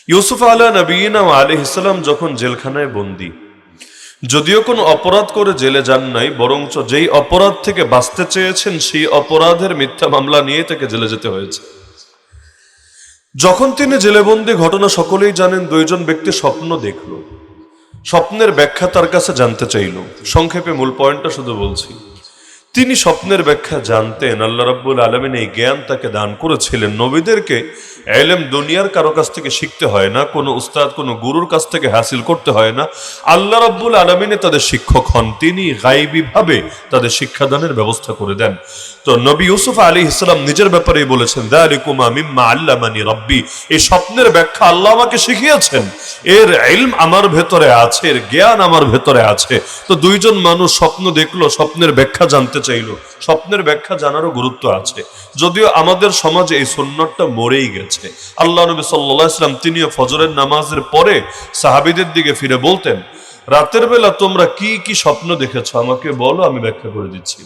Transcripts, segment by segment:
ইউসুফ আলা নবীনা আলাইহিস সালাম যখন জেলখানায় বন্দী, যদিও কোনো অপরাধ করে জেলে যান নাই, বরঞ্চ যেই অপরাধ থেকে বাঁচতে চেয়েছেন সেই অপরাধের মিথ্যা মামলা নিয়ে তাকে জেলে যেতে হয়েছে। যখন তিনি জেলে বন্দী, ঘটনা সকলেই জানেন, দুইজন ব্যক্তি স্বপ্ন দেখল। স্বপ্নের ব্যাখ্যা তার কাছে জানতে চাইল। সংক্ষেপে মূল পয়েন্টটা শুধু বলছি। তিনি স্বপ্নের ব্যাখ্যা জানতেন। আল্লাহ রাব্বুল আলামিন এই জ্ঞান তাকে দান করেছিলেন। নবীদেরকে ইলম দুনিয়ার কারো কাছ থেকে শিখতে হয় না, কোনো উস্তাদ কোনো গুরুর কাছ থেকে হাসিল করতে হয় না। আল্লাহ রাব্বুল আলামিনে তাদের শিক্ষক হন, তিনি গায়বী ভাবে তাদের শিক্ষাদানের ব্যবস্থা করে দেন। তো নবী ইউসুফ আলাইহিস সালাম নিজের ব্যাপারেই বলেছেন, যালিকুমা মিম্মা আল্লামানি রাব্বি, এই স্বপ্নের ব্যাখ্যা আল্লাহ আমাকে শিখিয়েছেন, এর ইলম আমার ভেতরে আছে, এর জ্ঞান আমার ভেতরে আছে। তো দুইজন মানুষ স্বপ্ন দেখলো, স্বপ্নের ব্যাখ্যা জানতে চাইল। স্বপ্নের ব্যাখ্যা জানারও গুরুত্ব আছে, যদিও আমাদের সমাজে এই সুন্নতটা মরেই গেছে। আল্লাহ নবী সাল্লাল্লাহু আলাইহি ওয়াসাল্লাম তিনিও ফজরের নামাজের পরে সাহাবীদের দিকে ফিরে বলতেন, রাতের বেলা তোমরা কি কি স্বপ্ন দেখেছো আমাকে বলো, আমি ব্যাখ্যা করে দিচ্ছি।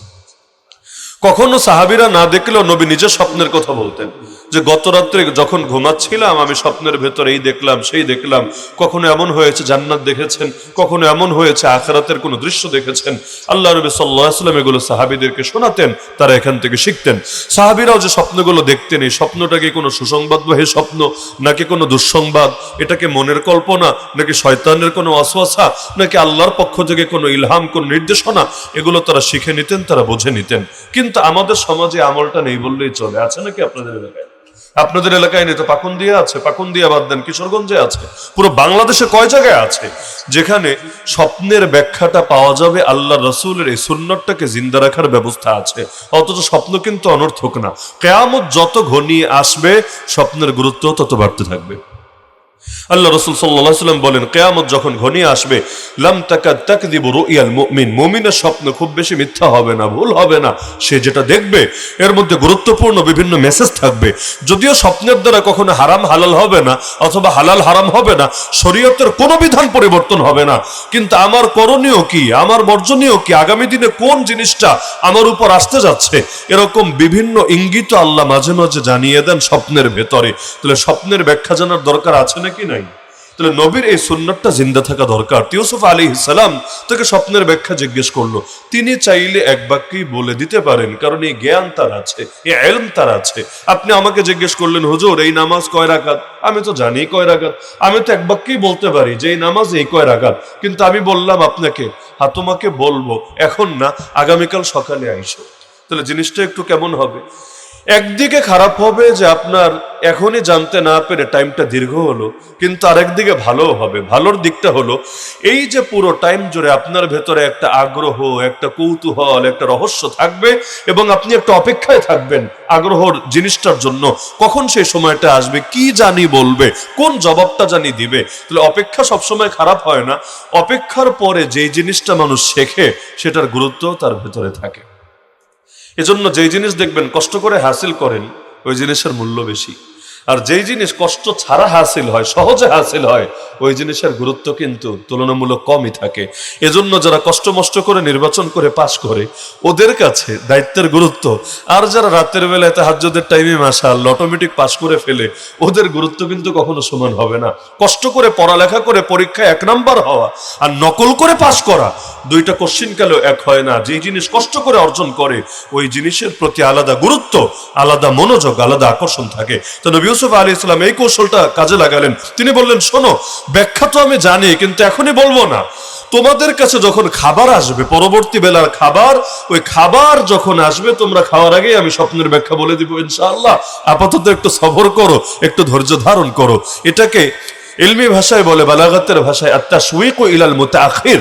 কখনো সাহাবীরা না দেখলেও নবী নিজের স্বপ্নের কথা বলতেন, যে গত রাত্রে যখন ঘুমাচ্ছিলাম আমি স্বপ্নের ভেতরে এই দেখলাম সেই দেখলাম। কখনো এমন হয়েছে জান্নাত দেখেছেন, কখনো এমন হয়েছে আখিরাতের কোনো দৃশ্য দেখেছেন। আল্লাহ নবী সাল্লাল্লাহু আলাইহি ওয়াসাল্লাম এগুলো সাহাবীদেরকে শোনাতেন, তারা এখান থেকে শিখতেন। সাহাবীরাও যে স্বপ্নগুলো দেখতেন, এই স্বপ্নটা কি কোনো সুসংবাদবাহী স্বপ্ন নাকি কোনো দুঃসংবাদ, এটাকে মনের কল্পনা নাকি শয়তানের কোনো ওয়াসওয়াসা নাকি আল্লাহর পক্ষ থেকে কোনো ইলহাম, কোনো নির্দেশনা, এগুলো তারা শিখে নিতেন, তারা বুঝে নিতেন। কিন্তু আমাদের সমাজে আমলটা নেই বললেই চলে। আছে নাকি আপনাদের এলাকায়? আপনাদের এলাকায় নেই তো পাকুন্দিয়া আছে, পাকুন্দিয়া বাদ দেন, কিশোরগঞ্জে আছে, পুরো বাংলাদেশে কয় জায়গায় আছে যেখানে স্বপ্নের ব্যাখ্যাটা পাওয়া যাবে, আল্লাহ রাসূলের এই সুন্নতটাকে জিন্দা রাখার ব্যবস্থা আছে। অথচ স্বপ্ন কিন্তু অনর্থক না। কিয়ামত যত ঘনিয়ে আসবে স্বপ্নের গুরুত্ব তত বাড়তে থাকবে। আল্লাহ রাসূল সাল্লাল্লাহু আলাইহি ওয়াসাল্লাম বলেন, কিয়ামত যখন ঘনিয়ে আসবে, লাম তাকাদ তাকযিবু রুয়াল মুমিন, মুমিনের স্বপ্ন খুব বেশি মিথ্যা হবে না, ভুল হবে না। সে যেটা দেখবে এর মধ্যে গুরুত্বপূর্ণ বিভিন্ন মেসেজ থাকবে। যদিও স্বপ্নের দ্বারা কখনো হারাম হালাল হবে না অথবা হালাল হারাম হবে না, শরীয়তের কোনো বিধান পরিবর্তন হবে না, কিন্তু আমার করণীয় কি, আমার বর্জনীয় কি, আগামী দিনে কোন জিনিসটা আমার উপর আসতে যাচ্ছে, এরকম বিভিন্ন ইঙ্গিত আল্লাহ মাঝে মাঝে জানিয়ে দেন স্বপ্নের ভেতরে। তাহলে স্বপ্নের ব্যাখ্যা জানার দরকার আছে নাকি নাই? তাহলে নবীর এই সুন্নতটা জিন্দা থাকা দরকার। ইউসুফ আলাইহিস সালাম তাকে স্বপ্নের ব্যাখ্যা জিজ্ঞেস করলো। তিনি চাইলে এক বাক্যেই বলে দিতে পারেন, কারণ এই জ্ঞান তার আছে, এই ইলম তার আছে। আপনি আমাকে জিজ্ঞেস করলেন, হুজুর এই নামাজ কয় রাকাত? আমি তো জানি কয় রাকাত, আমি তো এক বাক্যেই বলতে পারি যে এই নামাজ এই কয় রাকাত। কিন্তু আমি বললাম আপনাকে, তোমাকে বলবো এখন না, আগামীকাল সকালে আইসো। তাহলে জিনিসটা একটু কেমন হবে? একদিকে খারাপ হবে যে আপনার এখনই জানতে না পেরে টাইমটা দীর্ঘ হলো, কিন্তু আরেকদিকে ভালো হবে। ভালোর দিকটা হলো এই যে পুরো টাইম জুড়ে আপনার ভেতরে একটা আগ্রহ, একটা কৌতূহল, একটা রহস্য থাকবে এবং আপনি একটা অপেক্ষায় থাকবেন আগ্রহর জিনিসটার জন্য, কখন সেই সময়টা আসবে, কি জানি বলবে, কোন জবাবটা জানি দিবে। তাহলে অপেক্ষা সবসময় খারাপ হয় না। অপেক্ষার পরে যেই জিনিসটা মানুষ শেখে সেটার গুরুত্ব তার ভেতরে থাকে। এজন্য যেই জিনিস দেখবেন কষ্ট করে হাসিল করেন, ওই জিনিসের মূল্য বেশি। আর যেই জিনিস কষ্ট ছাড়া হাসিল হয়, সহজে হাসিল হয়, ওই জিনিসের গুরুত্ব কিন্তু তুলনামূলক কমই থাকে। এজন্য যারা কষ্ট মষ্ট করে নির্বাচন করে পাশ করে, ওদের কাছে দায়িত্বের গুরুত্ব, আর যারা রাতের বেলায় তাহাজ্জুদের টাইমে মাশাআল্লাহ অটোমেটিক পাশ করে ফেলে, ওদের গুরুত্ব কিন্তু কখনো সমান হবে না। কষ্ট করে পড়ালেখা করে পরীক্ষায় 1 নাম্বার হওয়া আর নকল করে পাশ করা, দুইটা কোশ্চিন কালেও এক হয় না। যে জিনিস কষ্ট করে অর্জন করে ওই জিনিসের প্রতি আলাদা গুরুত্ব, আলাদা মনোযোগ, আলাদা আকর্ষণ থাকে। তো নবী ইউসুফ আলাইহিস সালাম এই কৌশলটা কাজে লাগালেন। তিনি বললেন, শোনো, ব্যাখ্যা তো আমি জানি কিন্তু এখনই বলবো না। তোমাদের কাছে যখন খাবার আসবে, পরবর্তী বেলার খাবার, ওই খাবার যখন আসবে তোমরা খাওয়ার আগে আমি স্বপ্নের ব্যাখ্যা বলে দিব ইনশাআল্লাহ। আপাতত একটু সবর করো, একটু ধৈর্য ধারণ করো। এটাকে ইলমি ভাষায় বলে, বালাগাতের ভাষায় আত-তাশওয়িকু ইলাল মুতাআখির,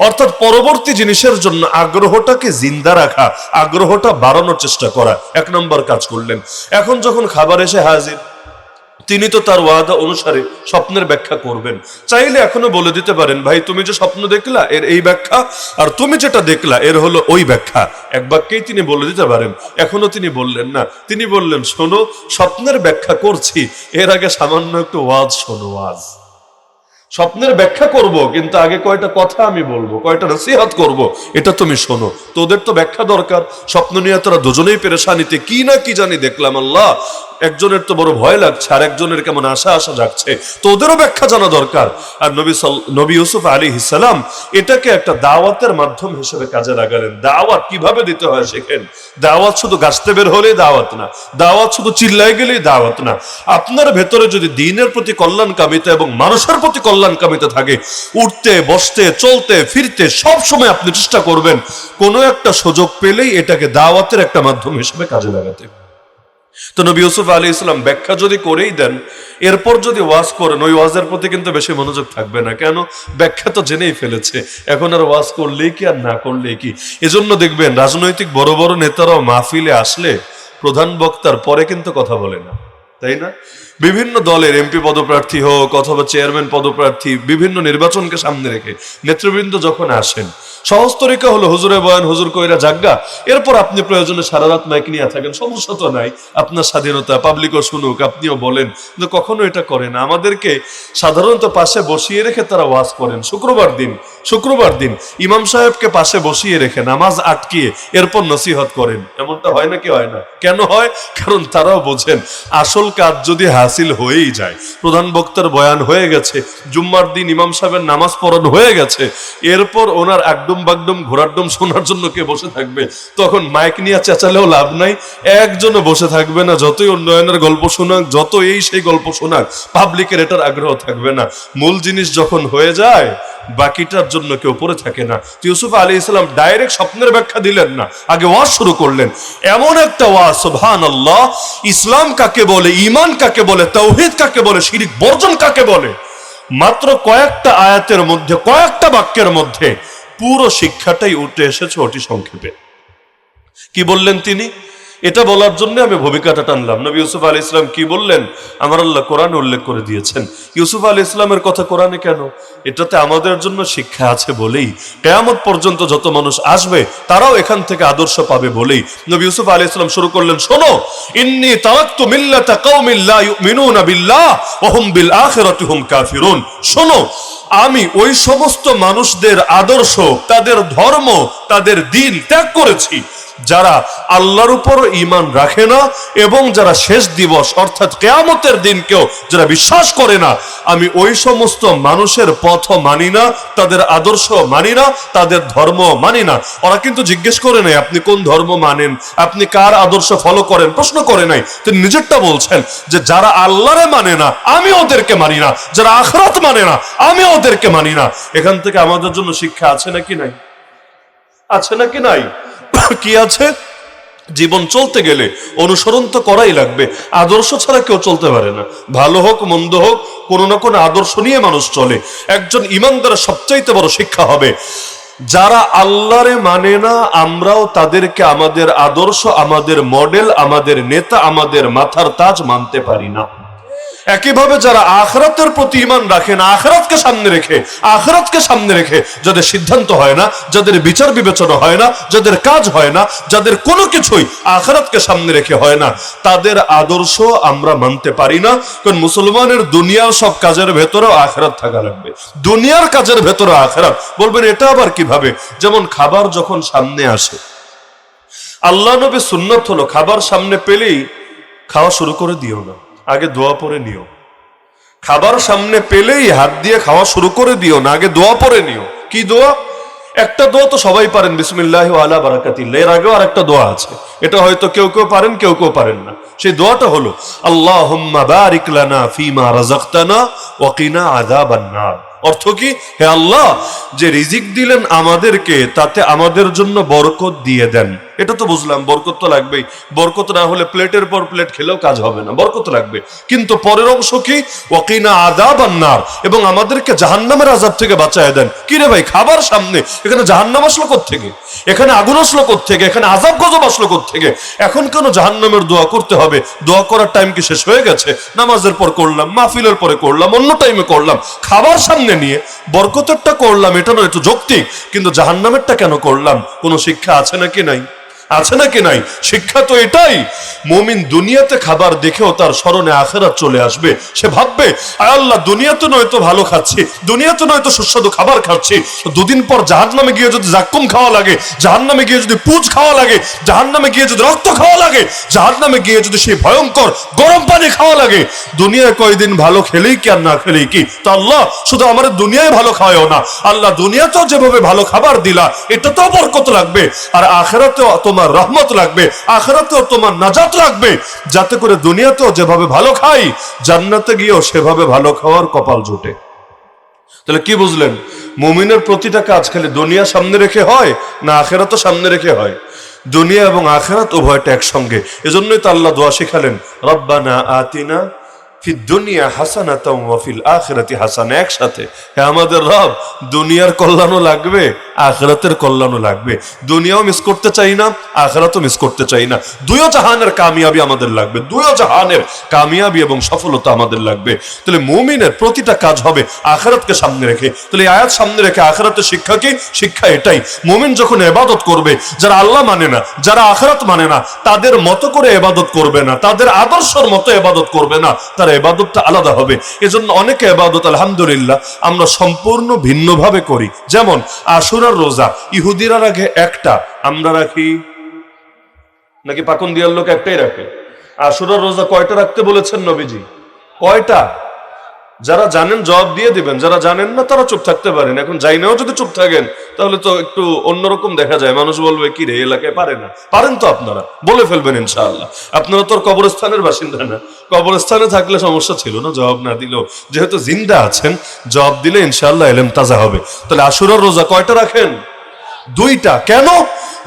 অর্থাৎ পরবর্তী জিনিসের জন্য আগ্রহটাকে জিন্দা রাখা, আগ্রহটা বাড়ানোর চেষ্টা করা। 1 নম্বর কাজ করলেন। এখন যখন খাবার এসে হাজির, তিনি তো তার ওয়াদা অনুসারে স্বপ্নের ব্যাখ্যা করবেন। চাইলে এখনো বলে দিতে পারেন, ভাই তুমি যে স্বপ্ন দেখলা এর এই ব্যাখ্যা, আর তুমি যেটা দেখলা এর হলো ওই ব্যাখ্যা। এক বাক্যেই তিনি বলে দিতে পারেন। এখনো তিনি বললেন না। তিনি বললেন, শোনো, স্বপ্নের ব্যাখ্যা করছি, এর আগে সামান্য একটু ওয়াজ শোনো। ওয়াজ স্বপ্নের ব্যাখ্যা করব, কিন্তু আগে কয়টা কথা আমি বলবো, কয়টা নসিহত করব, এটা তুমি শোনো। তোদের তো ব্যাখ্যা দরকার। স্বপ্ন নিয়ে তারা দুজনেই পেরেশানিতে, কি না কি জানি দেখলাম আল্লাহ, একজনের তো বড় ভয় লাগছে, আর একজনের কেমন আশা আশা যাচ্ছে, তো ওদেরও ব্যাখ্যা জানা দরকার। আর নবী ইউসুফ আলাইহিস সালাম এটাকে একটা দাওয়াতের মাধ্যম হিসেবে কাজে লাগালেন। দাওয়াত কিভাবে দিতে হয় শেখেন। দাওয়াত শুধু গাছতে বের হলেই দাওয়াত না, দাওয়াত শুধু চিল্লাই গেলেই দাওয়াত না। আপনার ভেতরে যদি দ্বীনের প্রতি কল্যাণকামিতা এবং মানুষের প্রতি কল্যাণকামিতা থাকে, উঠতে বসতে চলতে ফিরতে সব সময় আপনি চেষ্টা করবেন কোনো একটা সুযোগ পেলেই এটাকে দাওয়াতের একটা মাধ্যম হিসেবে কাজে লাগাতে। তো নবী ইউসুফ আলাইহিস সালাম ব্যাখ্যা যদি করেই দেন, এরপর যদি ওয়াজ করেন, ওই ওয়াজের প্রতি কিন্তু বেশি মনোযোগ থাকবে না। কেন? ব্যাখ্যা তো জেনেই ফেলেছে, এখন আর ওয়াজ করলেই কি আর না করলেই কি। এজন্য দেখবেন রাজনৈতিক বড় বড় নেতারাও মাহফিলে আসলে প্রধান বক্তার পরে কিন্তু কথা বলে না, তাই না? বিভিন্ন দলের এমপি পদপ্রার্থী হোক অথবা চেয়ারম্যান পদপ্রার্থী, বিভিন্ন নির্বাচনকে সামনে রেখে নেতৃবৃন্দ যখন আসেন, সহজ তরিকা হলো হুজুরে বয়ান, হুজুর কইরা জাগা, এরপর আপনি প্রয়োজনে সারা রাত মাইক নিয়ে থাকেন, সমস্যা তো নাই, আপনার স্বাধীনতা, পাবলিকও শুনুক, আপনিও বলেন। কিন্তু কখনো এটা করে না। আমাদেরকে সাধারণত পাশে বসিয়ে রেখে তারা ওয়াজ করেন। শুক্রবার দিন ইমাম সাহেবকে পাশে বসিয়ে রেখে নামাজ আটকিয়ে এরপর নসিহত করেন। এমনটা হয় নাকি হয় না? কেন হয়? কারণ তারাও বোঝেন আসল কাজ যদি হাসিল হয়েই যায়, প্রধান বক্তার বয়ান হয়ে গেছে, জুম্মার দিন ইমাম সাহেবের নামাজ পড়ানো হয়ে গেছে, এরপর ওনার একদম বাগডম ঘোরাড্ডম শোনার জন্য কে বসে থাকবে? তখন মাইক নিয়ে চেঁচালেও লাভ নাই, একজনও বসে থাকবে না। যতই উন্নয়নের গল্প শোনাক, যত এই সেই গল্প শোনাক, পাবলিকের এটার আগ্রহ থাকবে না। মূল জিনিস যখন হয়ে যায়, বাকিটার জন্য কেউ পড়ে থাকে না। ইউসুফ আলাইহিস সালাম ডাইরেক্ট স্বপ্নের ব্যাখ্যা দিলেন না, আগে ওয়াজ শুরু করলেন। এমন একটা ওয়াজ, সুবহানাল্লাহ, ইসলাম কাকে বলে, ঈমান কাকে বলে, তাওহীদ কাকে বলে, শিরক বর্জন কাকে বলে, মাত্র কয়েকটা আয়াতের মধ্যে, কয়েকটা বাক্যের মধ্যে পুরো শিক্ষাটাই উঠে এসেছে অতি সংক্ষেপে। কি বললেন তিনি? এটা বলার জন্য আমি ভূমিকাটা টানলাম। নবী ইউসুফ আলাইহিস সালাম কি বললেন আমার আল্লাহ কোরআনে উল্লেখ করে দিয়েছেন। ইউসুফ আলাইহিস সালামের কথা কোরআনে কেন? এটাতে আমাদের জন্য শিক্ষা আছে বলেই, কিয়ামত পর্যন্ত যত মানুষ আসবে তারাও এখান থেকে আদর্শ পাবে বলেই নবী ইউসুফ আলাইহিস সালাম শুরু করলেন, শোনো, ইন্নী তারাকতু মিল্লাতা কওমিন লা ইউমিনুনা বিল্লাহ ওয়া হুম বিল আখিরাতি হুম কাফিরুন। শোনো, আমি ওই সমস্ত মানুষদের আদর্শ, তাদের ধর্ম, তাদের দ্বীন ত্যাগ করেছি যারা আল্লাহর উপর ঈমান রাখে না এবং যারা শেষ দিবস অর্থাৎ কিয়ামতের দিনকেও যারা বিশ্বাস করে না। আমি ওই সমস্ত মানুষের পথ মানি না, তাদের আদর্শ মানি না, তাদের ধর্ম মানি না। ওরা কিন্তু জিজ্ঞেস করে নাই আপনি কোন ধর্ম মানেন, আপনি কার আদর্শ ফলো করেন, প্রশ্ন করে নাই। তিনি নিজেরটা বলছেন যে যারা আল্লাহরে মানে না আমি ওদেরকে মানি না, যারা আখিরাত মানে না আমি ওদেরকে মানি না। এখান থেকে আমাদের জন্য শিক্ষা আছে নাকি নাই? আছে নাকি নাই? কি আছে? জীবন চলতে গেলে অনুসরণ তো করাই লাগবে, আদর্শ ছাড়া কেউ চলতে পারে না। ভালো হোক মন্দ হোক, কোনো না কোনো আদর্শ নিয়ে মানুষ চলে। একজন ইমানদারের সবচাইতে বড় শিক্ষা হবে, যারা আল্লাহরে মানে না আমরাও তাদেরকে আমাদের আদর্শ, আমাদের মডেল, আমাদের নেতা, আমাদের মাথার তাজ মানতে পারি না। একইভাবে যারা আখিরাতের প্রতি ঈমান রাখে না, আখিরাতকে সামনে রেখে যাদের সিদ্ধান্ত হয় না, যাদের বিচার বিবেচনা হয় না, যাদের কাজ হয় না, যাদের কোনো কিছুই আখিরাতকে সামনে রেখে হয় না, তাদের আদর্শ আমরা মানতে পারি না। কারণ মুসলমানের দুনিয়ার সব কাজের ভেতরেও আখিরাত থাকা লাগবে, দুনিয়ার কাজের ভেতরে আখিরাত। বলবেন এটা আবার কিভাবে? যেমন খাবার যখন সামনে আসে, আল্লাহ নবী সুন্নাত হলো খাবার সামনে পেলেই খাওয়া শুরু করে দিও না, আগে দোয়া পড়ে নিও। খাবার সামনে পেলেই হাত দিয়ে খাওয়া শুরু করে দিও না, আগে দোয়া পড়ে নিও। কি দোয়া? একটা দোয়া তো সবাই পারেন, বিসমিল্লাহি ওয়া আলা বারাকাতিল্লাহ। এর আগেও আরেকটা দোয়া আছে, এটা হয়তো কেউ কেউ পারেন, কেউ কেউ পারেন না। সেই দোয়াটা হলো আল্লাহুম্মা বারিক লানা ফিমা রাযাকতানা ওয়া কিনা আযাবান নার। অর্থ কি? হে আল্লাহ, যে রিজিক দিলেন আমাদেরকে তাতে আমাদের জন্য বরকত দিয়ে দেন। এটা তো বুঝলাম, বরকত তো লাগবেই। বরকত না হলে প্লেটের পর প্লেট খেলেও কাজ হবে না, বরকত লাগবে। কিন্তু পরের অংশ কি? ওয়াকিনা আযাবান নার, এবং আমাদেরকে জাহান্নামের আযাব থেকে বাঁচায় দেন। কি রে ভাই, খাবার সামনে, এখানে জাহান্নাম আসলো কোত্থেকে? এখানে আগুন আসলো কোত্থেকে? এখানে আযাব গজব আসলো কোত্থেকে? এখন কেন জাহান্নামের দোয়া করতে হবে? দোয়া করার টাইম কি শেষ হয়ে গেছে? নামাজের পর করলাম, মাহফিলের পরে করলাম, অন্য টাইমে করলাম, খাবার সামনে নিয়ে বরকতেরটা করলাম, এটা নয়, একটু যৌক্তিক। কিন্তু জাহান্নামেরটা কেন করলাম? কোনো শিক্ষা আছে নাকি নাই? আছে নাকি নাই? শিক্ষা তো এটাই, মুমিন দুনিয়াতে খাবার দেখেও তার স্মরণে আখিরাত চলে আসবে। সে ভাববে আয় আল্লাহ, দুনিয়াতে নয়তো ভালো খাচ্ছি, দুনিয়াতে নয়তো সুস্বাদু খাবার খাচ্ছি, দুদিন পর জাহান্নামে গিয়ে যদি জাক্কুম খাওয়া লাগে, জাহান্নামে গিয়ে যদি পুজ খাওয়া লাগে, জাহান্নামে গিয়ে যদি রক্ত খাওয়া লাগে, জাহান্নামে গিয়ে যদি সেই ভয়ঙ্কর গরম পানি খাওয়া লাগে, দুনিয়ায় কয়দিন ভালো খেলেই কি আর না খেলেই কি? তা আল্লাহ শুধু আমার দুনিয়ায় ভালো খাওয়াও না, আল্লাহ দুনিয়াতেও যেভাবে ভালো খাবার দিলা এটাতেও বরকত লাগবে, আর আখিরাতেও তোমার রহমত লাগবে, আখিরাতেও তোমার নাজাত লাগবে, যাতে করে দুনিয়াতেও যেভাবে ভালো খাই জান্নাতে গিয়েও সেভাবে ভালো খাওয়ার কপাল জোটে। তাহলে কি বুঝলেন? মুমিনের প্রতিটা কাজ খালি দুনিয়া সামনে রেখে হয় না আখিরাতও সামনে রেখে হয়? দুনিয়া এবং আখিরাত উভয়টা একসঙ্গে। এজন্যই তো আল্লাহ দোয়া শিখালেন, রব্বানা আতিনা ফিদ দুনিয়া হাসানাতাও ওয়া ফিল আখিরাতি হাসানা। একসাথে, হ্যাঁ আমাদের রব, দুনিয়ার কল্যাণও লাগবে, আখিরাতের কল্যাণও লাগবে। দুনিয়াও মিস করতে চাই না, আখিরাতও মিস করতে চাই না। দুইও জাহানের কামিয়াবি আমাদের লাগবে, দুইও জাহানের কামিয়াবি এবং সফলতা আমাদের লাগবে। তাহলে মুমিনের প্রতিটা কাজ হবে আখিরাতকে সামনে রেখে। তাহলে আয়াত সামনে রেখে আখিরাতের শিক্ষা কি? শিক্ষা এটাই, মুমিন যখন ইবাদত করবে, যারা আল্লাহ মানে না, যারা আখিরাত মানে না, তাদের মতো করে ইবাদত করবে না, তাদের আদর্শের মতো ইবাদত করবে না, তার ইবাদতটা আলাদা হবে। এজন্য অনেকে ইবাদত আলহামদুলিল্লাহ আমরা সম্পূর্ণ ভিন্নভাবে করি। যেমন আশুরার রোজা ইহুদিরা রাখে একটা, আমরা রাখি নাকি পাকন দিয়ার লোক একটাই রাখে? আশুরার রোজা কয়টা রাখতে বলেছেন নবীজি? কয়টা? যারা জানেন জবাব দিয়ে দিবেন, যারা জানেন না তারা চুপ থাকতে পারেন। এখন যাই নাও যদি চুপ থাকেন তাহলে তো একটু অন্যরকম দেখা যায়, মানুষ বলবে কি রে এলাকায় পারে না। পারেন তো আপনারা, বলে ফেলবেন ইনশাআল্লাহ। আপনারা তো কবরস্থানের বাসিন্দা না, কবরস্থানে থাকলে সমস্যা ছিল না, জবাব না দিলেও যেহেতু জিন্দা আছেন জবাব দিলে ইনশাআল্লাহ এলেম তাজা হবে। তাহলে আশুরার রোজা কয়টা রাখেন? দুইটা। কেন?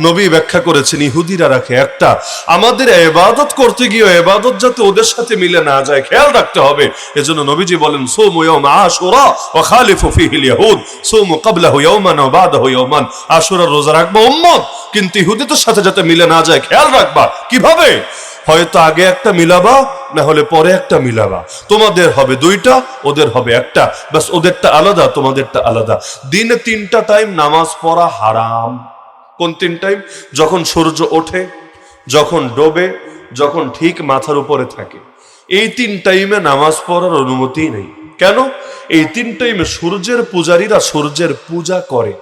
নবী ব্যাখ্যা করেছেন ইহুদিরা রাখে একটা। আমাদের ইবাদত করতে গিয়ে ইবাদত যাতে ওদের সাথে মিলে না যায় খেয়াল রাখতে হবে। এজন্য নবীজি বলেন সুমু ইয়াউম আশুরা ওয়া খালিফু ফীহিল ইয়াহুদ, সুমু ক্বাবলাহু ইয়াওমান ওয়া বাদাহু ইয়াওমান। আশুরার রোজা রাখবা উম্মত, কিন্তু ইহুদিদের সাথে যাতে মিলে না যায় খেয়াল রাখবা। কিভাবে? হয়তো আগে একটা মিলাবা, না হলে পরে একটা মিলাবা। তোমাদের হবে দুইটা, ওদের হবে একটা, বাস ওদেরটা আলাদা, তোমাদেরটা আলাদা। দিনে 3টা টাইম নামাজ পড়া হারাম। কোন 3 টাইম? যখন সূর্য ওঠে, যখন ডোবে, যখন ঠিক মাথার উপরে থাকে। এই 3 টাইমে নামাজ পড়ার অনুমতি নেই। কেন? এই 3 টাইমে সূর্যের পূজারীরা সূর্যের পূজা করে।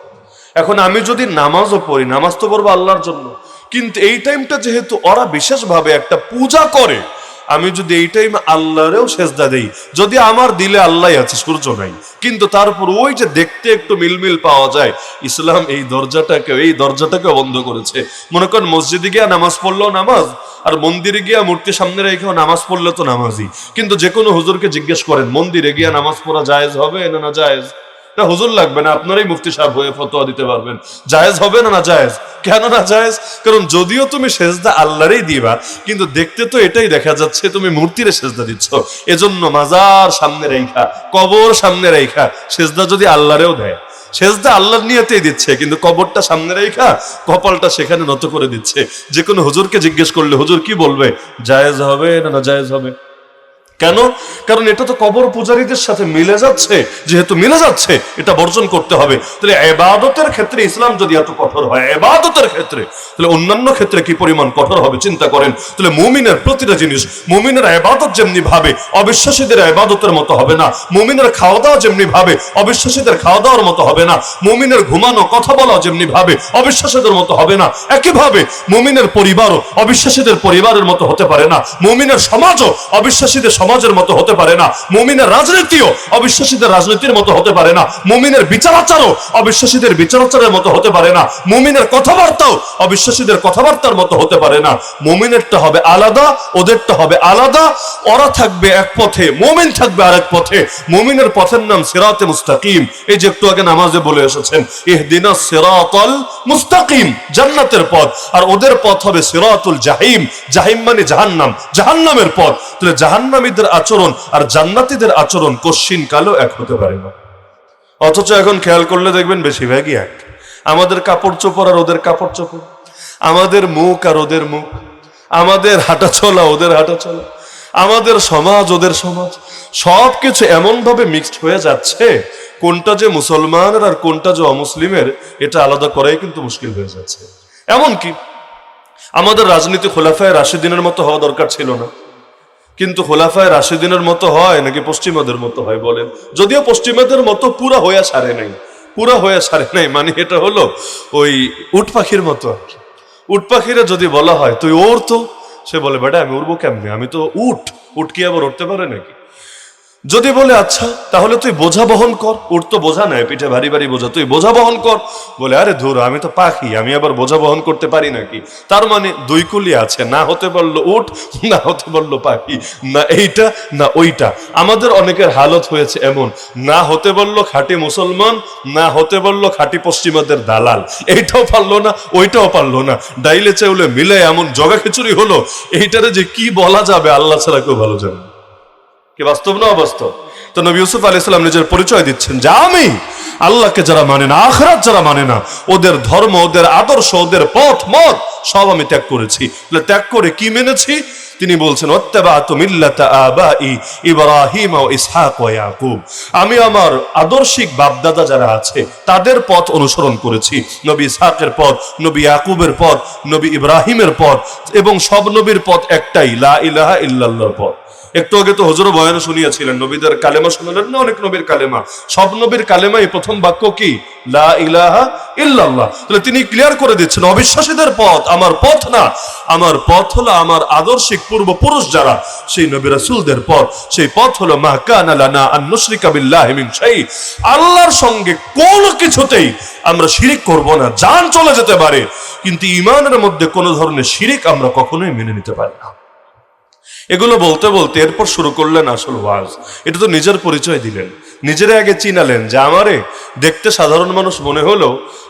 এখন আমি যদি নামাজও পড়ি, নামাজ তো পড়বো আল্লাহর জন্য, কিন্তু এই টাইমটা যেহেতু ওরা বিশেষভাবে একটা পূজা করে, আমি যদি এই টাইমে আল্লাহরেও সেজদা দেই, যদি আমার দিলে আল্লাহ আছে সূর্য নাই, কিন্তু তারপর ওই যে দেখতে একটু মিলমিল পাওয়া যায়, ইসলাম এই দরজাটাকে বন্ধ করেছে। মনে করেন মসজিদে গিয়া নামাজ পড়লেও নামাজ, আর মন্দিরে গিয়া মূর্তি সামনে রেখেও নামাজ পড়লে তো নামাজই। কিন্তু যে কোনো হুজুরকে জিজ্ঞেস করেন মন্দিরে গিয়া নামাজ পড়া জায়েজ হবে না জায়েজ? না হুজুর লাগবে না, আপনারাই মুফতি সাহেব হয়ে ফতোয়া দিতে পারবেন। জায়েজ হবে না জায়েজ? কেন না জায়েজ? কারণ যদিও তুমি সেজদা আল্লাহরই দিবা, কিন্তু দেখতে তো এটাই দেখা যাচ্ছে তুমি মূর্তিরে সেজদা দিচ্ছ। এজন্য মাজার সামনে রেখা, কবর সামনে রেখা সেজদা যদি আল্লাহরেও দেয়, সেজদা আল্লাহর নিয়তেই দিচ্ছে, কিন্তু কবরটা সামনে রেখা কপালটা সেখানে নত করে দিচ্ছে। যে কোনো হুজুরকে জিজ্ঞেস করলে হুজুর কি বলবে? জায়েজ হবে না জায়েজ হবে? কেন? কারণ এটা তো কবর পূজারীদের সাথে মিলে যাচ্ছে। যেহেতু মিলে যাচ্ছে, এটা বর্জন করতে হবে। তাহলে ইবাদতের ক্ষেত্রে ইসলাম যদি এত কঠোর হয়, ইবাদতের ক্ষেত্রে, তাহলে অন্যান্য ক্ষেত্রে কি পরিমাণ কঠোর হবে চিন্তা করেন। তাহলে মুমিনের প্রতিটা জিনিস, মুমিনের ইবাদত যেমনি ভাবে অবিশ্বাসীদের ইবাদতের মতো হবে না, মুমিনের খাওয়া দাওয়া যেমনি ভাবে অবিশ্বাসীদের খাওয়া দাওয়ার মতো হবে না, মুমিনের ঘুমানো কথা বলা যেমনি ভাবে অবিশ্বাসীদের মতো হবে না, একইভাবে মুমিনের পরিবারও অবিশ্বাসীদের পরিবারের মতো হতে পারে না, মুমিনের সমাজও অবিশ্বাসীদের সমাজের মতো হতে পারে না, মুমিনের রাজনীতিও অবিশ্বাসীদের রাজনীতির মতো হতে পারে না, মুমিনের বিচারাচারও অবিশ্বাসীদের বিচারাচারের মতো হতে পারে না, মুমিনের কথাবার্তাও অবিশ্বাসীদের কথাবার্তার মতো হতে পারে না। মুমিনেরটা হবে আলাদা, ওদেরটা হবে আলাদা। ওরা থাকবে এক পথে, মুমিন থাকবে আরেক পথে। মুমিনের পথের নাম সিরাতে মুস্তাকিম। এই যে একটু আগে নামাজে বলে এসেছেন ইহদিনাস সিরাতাল মুস্তাকিম, জান্নাতের পথ। আর ওদের পথ হবে সিরাতুল জাহিম। জাহিম মানে জাহান্নাম, জাহান্নামের পথ। তাহলে জাহান্নামীদের আচরণ আর জান্নাতীদের আচরণ কশ্চিন কালো এক হতে পারে না। অথচ এখন খেয়াল করলে দেখবেন বেশিরভাগই এক। আমাদের কাপড় চোপড় আর ওদের কাপড় চোপড়, আমাদের মুখ আর ওদের মুখ, আমাদের হাঁটা চলা ওদের হাঁটা চলা, আমাদের সমাজ ওদের সমাজ, সবকিছু এমন ভাবে মিক্সড হয়ে যাচ্ছে, কোনটা যে মুসলমানের আর কোনটা যে অমুসলিমের এটা আলাদা করাই কিন্তু মুশকিল হয়ে যাচ্ছে। এমনকি আমাদের রাজনীতি খোলাফায়ে রাশিদিনের মতো হওয়া দরকার ছিল না, কিন্তু খোলাফায়ে রাশিদিনের মতো হয় নাকি পশ্চিমাদের মতো হয় বলেন? যদিও পশ্চিমাদের মতো পুরা হইয়া সারে নাই, পুরা হইয়া সারে নাই, মানে এটা হলো ওই উট পাখির মতো আর কি। উট পাখিরা যদি বলা হয় তুই ওর, তো সে বলে বেটা আমি উড়বো কেমনে, আমি তো উট, উট কি আবার উঠতে পারে নাকি? যদি বলে আচ্ছা তাহলে তুই বোঝা বহন কর, উঠ তো বোঝা নেয়, পিঠে ভারী ভারী বোঝা, তুই বোঝা বহন কর, বলে আরে ধুর আমি তো পাখি, আমি আবার বোঝা বহন করতে পারি নাকি? তার মানে দুই কুলি আছে, না হতে পারলো উঠ, না হতে পারলো পাখি, না এইটা না ওইটা। আমাদের অনেকের হালত হয়েছে এমন, না হতে পারলো খাঁটি মুসলমান, না হতে পারলো খাঁটি পশ্চিমাদের দালাল, এইটাও পারলো না ওইটাও পারলো না, ডাইলে চাউলে মিলে এমন জগা খিচুড়ি হলো, এইটারে যে কি বলা যাবে আল্লাহ ছাড়া কেউ ভালো জানে। কি বাস্তব না অবাস্তব? তো নবী ইউসুফ আলাইহিস সালাম নিজের পরিচয় দিচ্ছেন যে আমি আল্লাহকে যারা মানে না, আখিরাত যারা মানে না, ওদের ধর্ম, ওদের আদর্শ, ওদের পথ মত সব আমি ত্যাগ করেছি। ত্যাগ করে কি মেনেছি? তিনি বলছেন ওয়াত্তাবাতু মিল্লাতা আবাই ইব্রাহিম ওয়া ইসহাক ওয়া ইয়াকুব, আমি আমার আদর্শিক বাপদাদা যারা আছে তাদের পথ অনুসরণ করেছি। নবী ইসহাকের পথ, নবী ইয়াকুবের পথ, নবী ইব্রাহিমের পথ, এবং সব নবীর পথ একটাই, লা ইলাহা ইল্লাল্লাহর পথ। একটু আগে তো হুজুর বয়ানে শুনিয়েছিলেন নবীদের কালেমা শুনলেন না, অনেক নবীর কালেমা, সব নবীর কালেমাই প্রথম বাক্য কি? লা ইলাহা ইল্লাল্লাহ। তাহলে তিনি ক্লিয়ার করে দিচ্ছেন অবিশ্বাসীদের পথ আমার পথ না, আমার পথ হলো আমার আদর্শিক পূর্বপুরুষ যারা, সেই নবী রাসূলদের পথ, সেই পথ হলো মা কানা লানা আন নুশরিকা বিল্লাহি মিন শাই, আল্লাহর সঙ্গে কোনো কিছুতেই আমরা শিরিক করব না। জান চলে যেতে পারে কিন্তু ঈমানের মধ্যে কোনো ধরনের শিরিক আমরা কখনোই মেনে নিতে পারি না। এগুলো বলতে বলতে এরপর শুরু করলেন আসল ওয়াজ। এটা তো নিজের পরিচয় দিলেন, নিজেরা আগে চিনালেন যে আমারে দেখতে সাধারণ মানুষ মনে হলো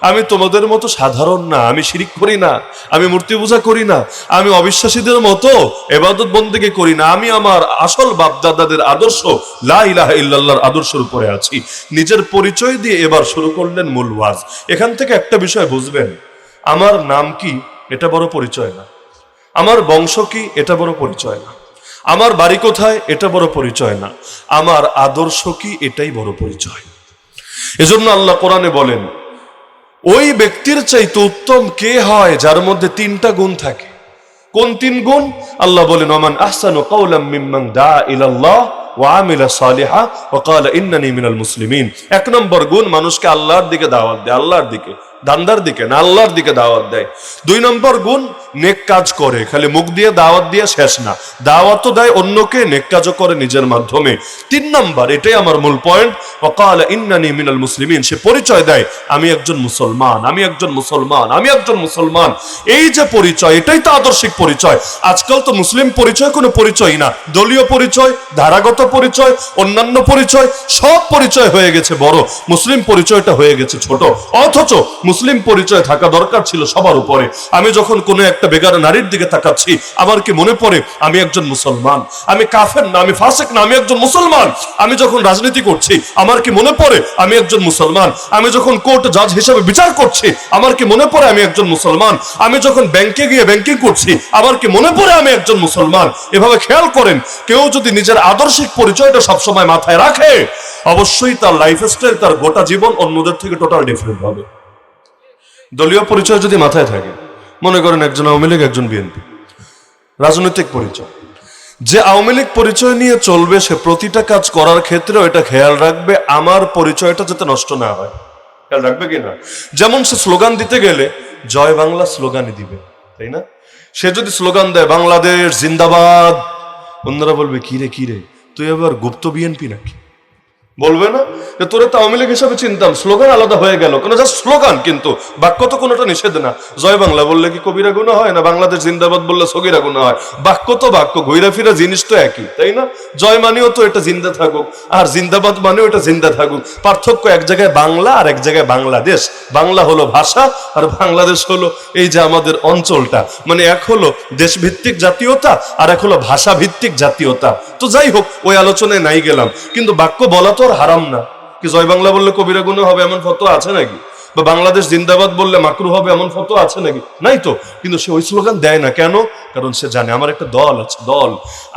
আমি তোমাদের মতো সাধারণ না, আমি শিরিক করি না, আমি মূর্তি পূজা করি না, আমি অবিশ্বাসীদের মতো ইবাদত বন্দেগী করি না, আমি আমার আসল বাপদাদাদের আদর্শ লা ইলাহা ইল্লাল্লাহর আদর্শের উপরে আছি। নিজের পরিচয় দিয়ে এবার শুরু করলেন মূল ওয়াজ। এখান থেকে একটা বিষয় বুঝবেন, আমার নাম কি এটা বড় পরিচয় না, আমার বংশ কি এটা বড় পরিচয় না, আমার বাড়ি কোথায় এটা বড় পরিচয় না, আমার আদর্শ কি এটাই বড় পরিচয়। এজন্য আল্লাহ কোরআনে বলেন ওই ব্যক্তির চাইতে উত্তম কে হয় যার মধ্যে তিনটা গুণ থাকে। কোন তিন গুণ? আল্লাহ বলেন ওমান আহসানু কাওলাম মিম্মান দা ইলাল্লাহ ওয়া আমিলা সালিহা ওয়া ক্বালা ইন্নানি মিনাল মুসলিমিন। এক নম্বর গুণ, মানুষকে আল্লাহর দিকে দাওয়াত দেয়, আল্লাহর দিকে, দান্দার দিকে না, আল্লাহর দিকে দাওয়াত দেয়। দুই নম্বর গুণ, নেক কাজ করে, খালি মুখ দিয়ে দাওয়াত দিয়ে শেষ না, দাওয়াতও দেয় অন্যকে, নেক কাজও করে নিজের মাধ্যমে। তিন নম্বর, এটাই আমার মূল পয়েন্ট, ওয়া ক্বালা ইন্নানি মিনাল মুসলিমিন, সে পরিচয় দেয় আমি একজন মুসলমান, আমি একজন মুসলমান, আমি একজন মুসলমান। এই যে পরিচয়, এটাই তো আদর্শিক পরিচয়। আজকাল তো মুসলিম পরিচয় কোনো পরিচয় না, দলীয় পরিচয়, ধারাগত পরিচয়, অন্যান্য পরিচয়, সব পরিচয় হয়ে গেছে বড়, মুসলিম পরিচয়টা হয়ে গেছে ছোট। অথচ মুসলিম পরিচয় থাকা দরকার ছিল সবার উপরে। আমি যখন কোনো একটা বেগার নারীর দিকে তাকাচ্ছি আমার কি মনে পড়ে আমি একজন মুসলমান, আমি কাফের না, আমি ফাসিক না, আমি একজন মুসলমান। আমি যখন রাজনীতি করছি আমার কি মনে পড়ে আমি একজন মুসলমান। আমি যখন কোর্ট জাজ হিসেবে বিচার করছি আমার কি মনে পড়ে আমি একজন মুসলমান। আমি যখন ব্যাংকে গিয়ে ব্যাংকিং করছি আমার কি মনে পড়ে আমি একজন মুসলমান। এভাবে খেয়াল করেন, কেউ যদি নিজের আদর্শিক পরিচয়টা সবসময় মাথায় রাখে অবশ্যই তার লাইফস্টাইল, তার গোটা জীবন অন্যদের থেকে টোটাল ডিফারেন্ট হবে। দলীয় পরিচয় যদি মাথায় থাকে, মনে করেন একজন আওয়ামী লীগ, একজন বিএনপি, রাজনৈতিক পরিচয়, যে আওয়ামী লীগ পরিচয় নিয়ে চলবে সে প্রতিটা কাজ করার ক্ষেত্রে এটা খেয়াল রাখবে আমার পরিচয়টা যাতে নষ্ট না হয়, খেয়াল রাখবে কিনা। যেমন সে স্লোগান দিতে গেলে জয় বাংলা স্লোগানই দিবে, তাই না? সে যদি স্লোগান দেয় বাংলাদেশ জিন্দাবাদ, অন্যরা বলবে কিরে কিরে তুই আবার গুপ্ত বিএনপি নাকি, বলবে না যে তোরা তো আওয়ামী লীগ হিসাবে চিনতাম, স্লোগান আলাদা হয়ে গেল কেন? জাস্ট স্লোগান, কিন্তু বাক্য তো কোনোটা নিষেধ না। জয় বাংলা বললে কি কবিরা গুনাহ হয় না? বাংলাদেশ জিন্দাবাদ বললে সগীরা গুনাহ হয়? বাক্য তো বাক্য, ঘুরা ফিরা জিনিস তো একই, তাই না? জয় মানেও তো এটা জিন্দা থাকুক, আর জিন্দাবাদ মানেও এটা জিন্দা থাকুক। পার্থক্য এক জায়গায় বাংলা আর এক জায়গায় বাংলাদেশ। বাংলা হলো ভাষা আর বাংলাদেশ হলো এই যে আমাদের অঞ্চলটা, মানে এক হলো দেশভিত্তিক জাতীয়তা আর এক হলো ভাষা ভিত্তিক জাতীয়তা। তো যাই হোক, ওই আলোচনায় নাই গেলাম, কিন্তু বাক্য বলা তো হারাম না। কি জয় বাংলা বললে কবিরা গুনাহ হবে এমন ফতোয়া আছে নাকি? বা বাংলাদেশ জিন্দাবাদ বললে মাকরু হবে এমন ফতোয়া আছে নাকি? নাই তো। কিন্তু সে ওই স্লোগান দেয় না কেন? কারণ সে জানে আমার একটা দল আছে, দল।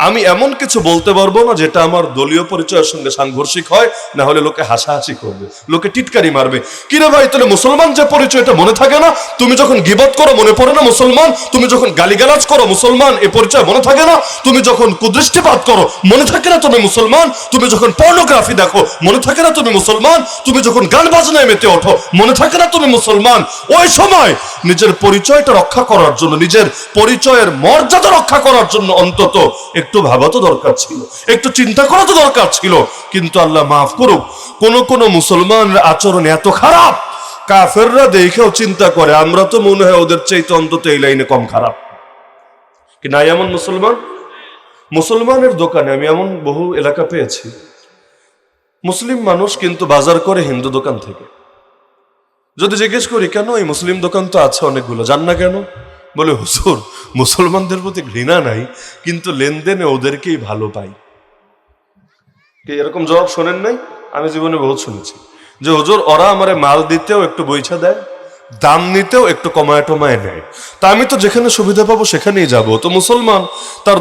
আমি এমন কিছু বলতে পারবো না যেটা আমার দলীয় পরিচয়ের সঙ্গে সাংঘর্ষিক হয়, না হলে লোকে হাসাহাসি করবে, লোকে টিটকারি মারবে। কিরে ভাই, তাহলে মুসলমান যে পরিচয়টা মনে থাকে না? তুমি যখন গিবত করো মনে পড়ে না মুসলমান? তুমি যখন গালিগালাজ করো মুসলমান, এ পরিচয় মনে থাকে না? তুমি যখন কুদৃষ্টিপাত করো মনে থাকে না তুমি মুসলমান? তুমি যখন পর্নোগ্রাফি দেখো মনে থাকে না তুমি মুসলমান? তুমি যখন গান বাজনায় মেতে ওঠো মনে থাকে না তুমি মুসলমান? ওই সময় নিজের পরিচয়টা রক্ষা করার জন্য, নিজের পরিচয়ের মর্যাদা রক্ষা করার জন্য অন্তত একটু ভাবা তো দরকার ছিল, একটু চিন্তা করা তো দরকার ছিল। কিন্তু আল্লাহ মাফ করুক, কোন মুসলমানের আচরণ এত খারাপ, কাফেররা দেখেও চিন্তা করে আমরা তো মনে হয় ওদের চাইতে অন্তত এই লাইনে কম খারাপ। কি নাই এমন মুসলমান? মুসলমানের দোকানে আমি এমন বহু এলাকা পেয়েছি, মুসলিম মানুষ কিন্তু বাজার করে হিন্দু দোকান থেকে। যদি জিজ্ঞেস করি কেন, এই মুসলিম দোকান তো আছে অনেকগুলো, জান না কেন? বলে হুজুর, মুসলমানদের প্রতি ঘৃণা নাই, কিন্তু লেনদেনে ওদেরকেই ভালো পাই। কি এরকম জবাব শোনেন নাই? আমি জীবনে বহুত শুনেছি যে হুজুর ওরা আমারে মাল দিতেও একটু বইছা দেয়, দাম নিতেও একটু কমায় টমায় নেয়, তা আমি তো যেখানে সুবিধা পাবো সেখানেই যাব। তো মুসলমান তার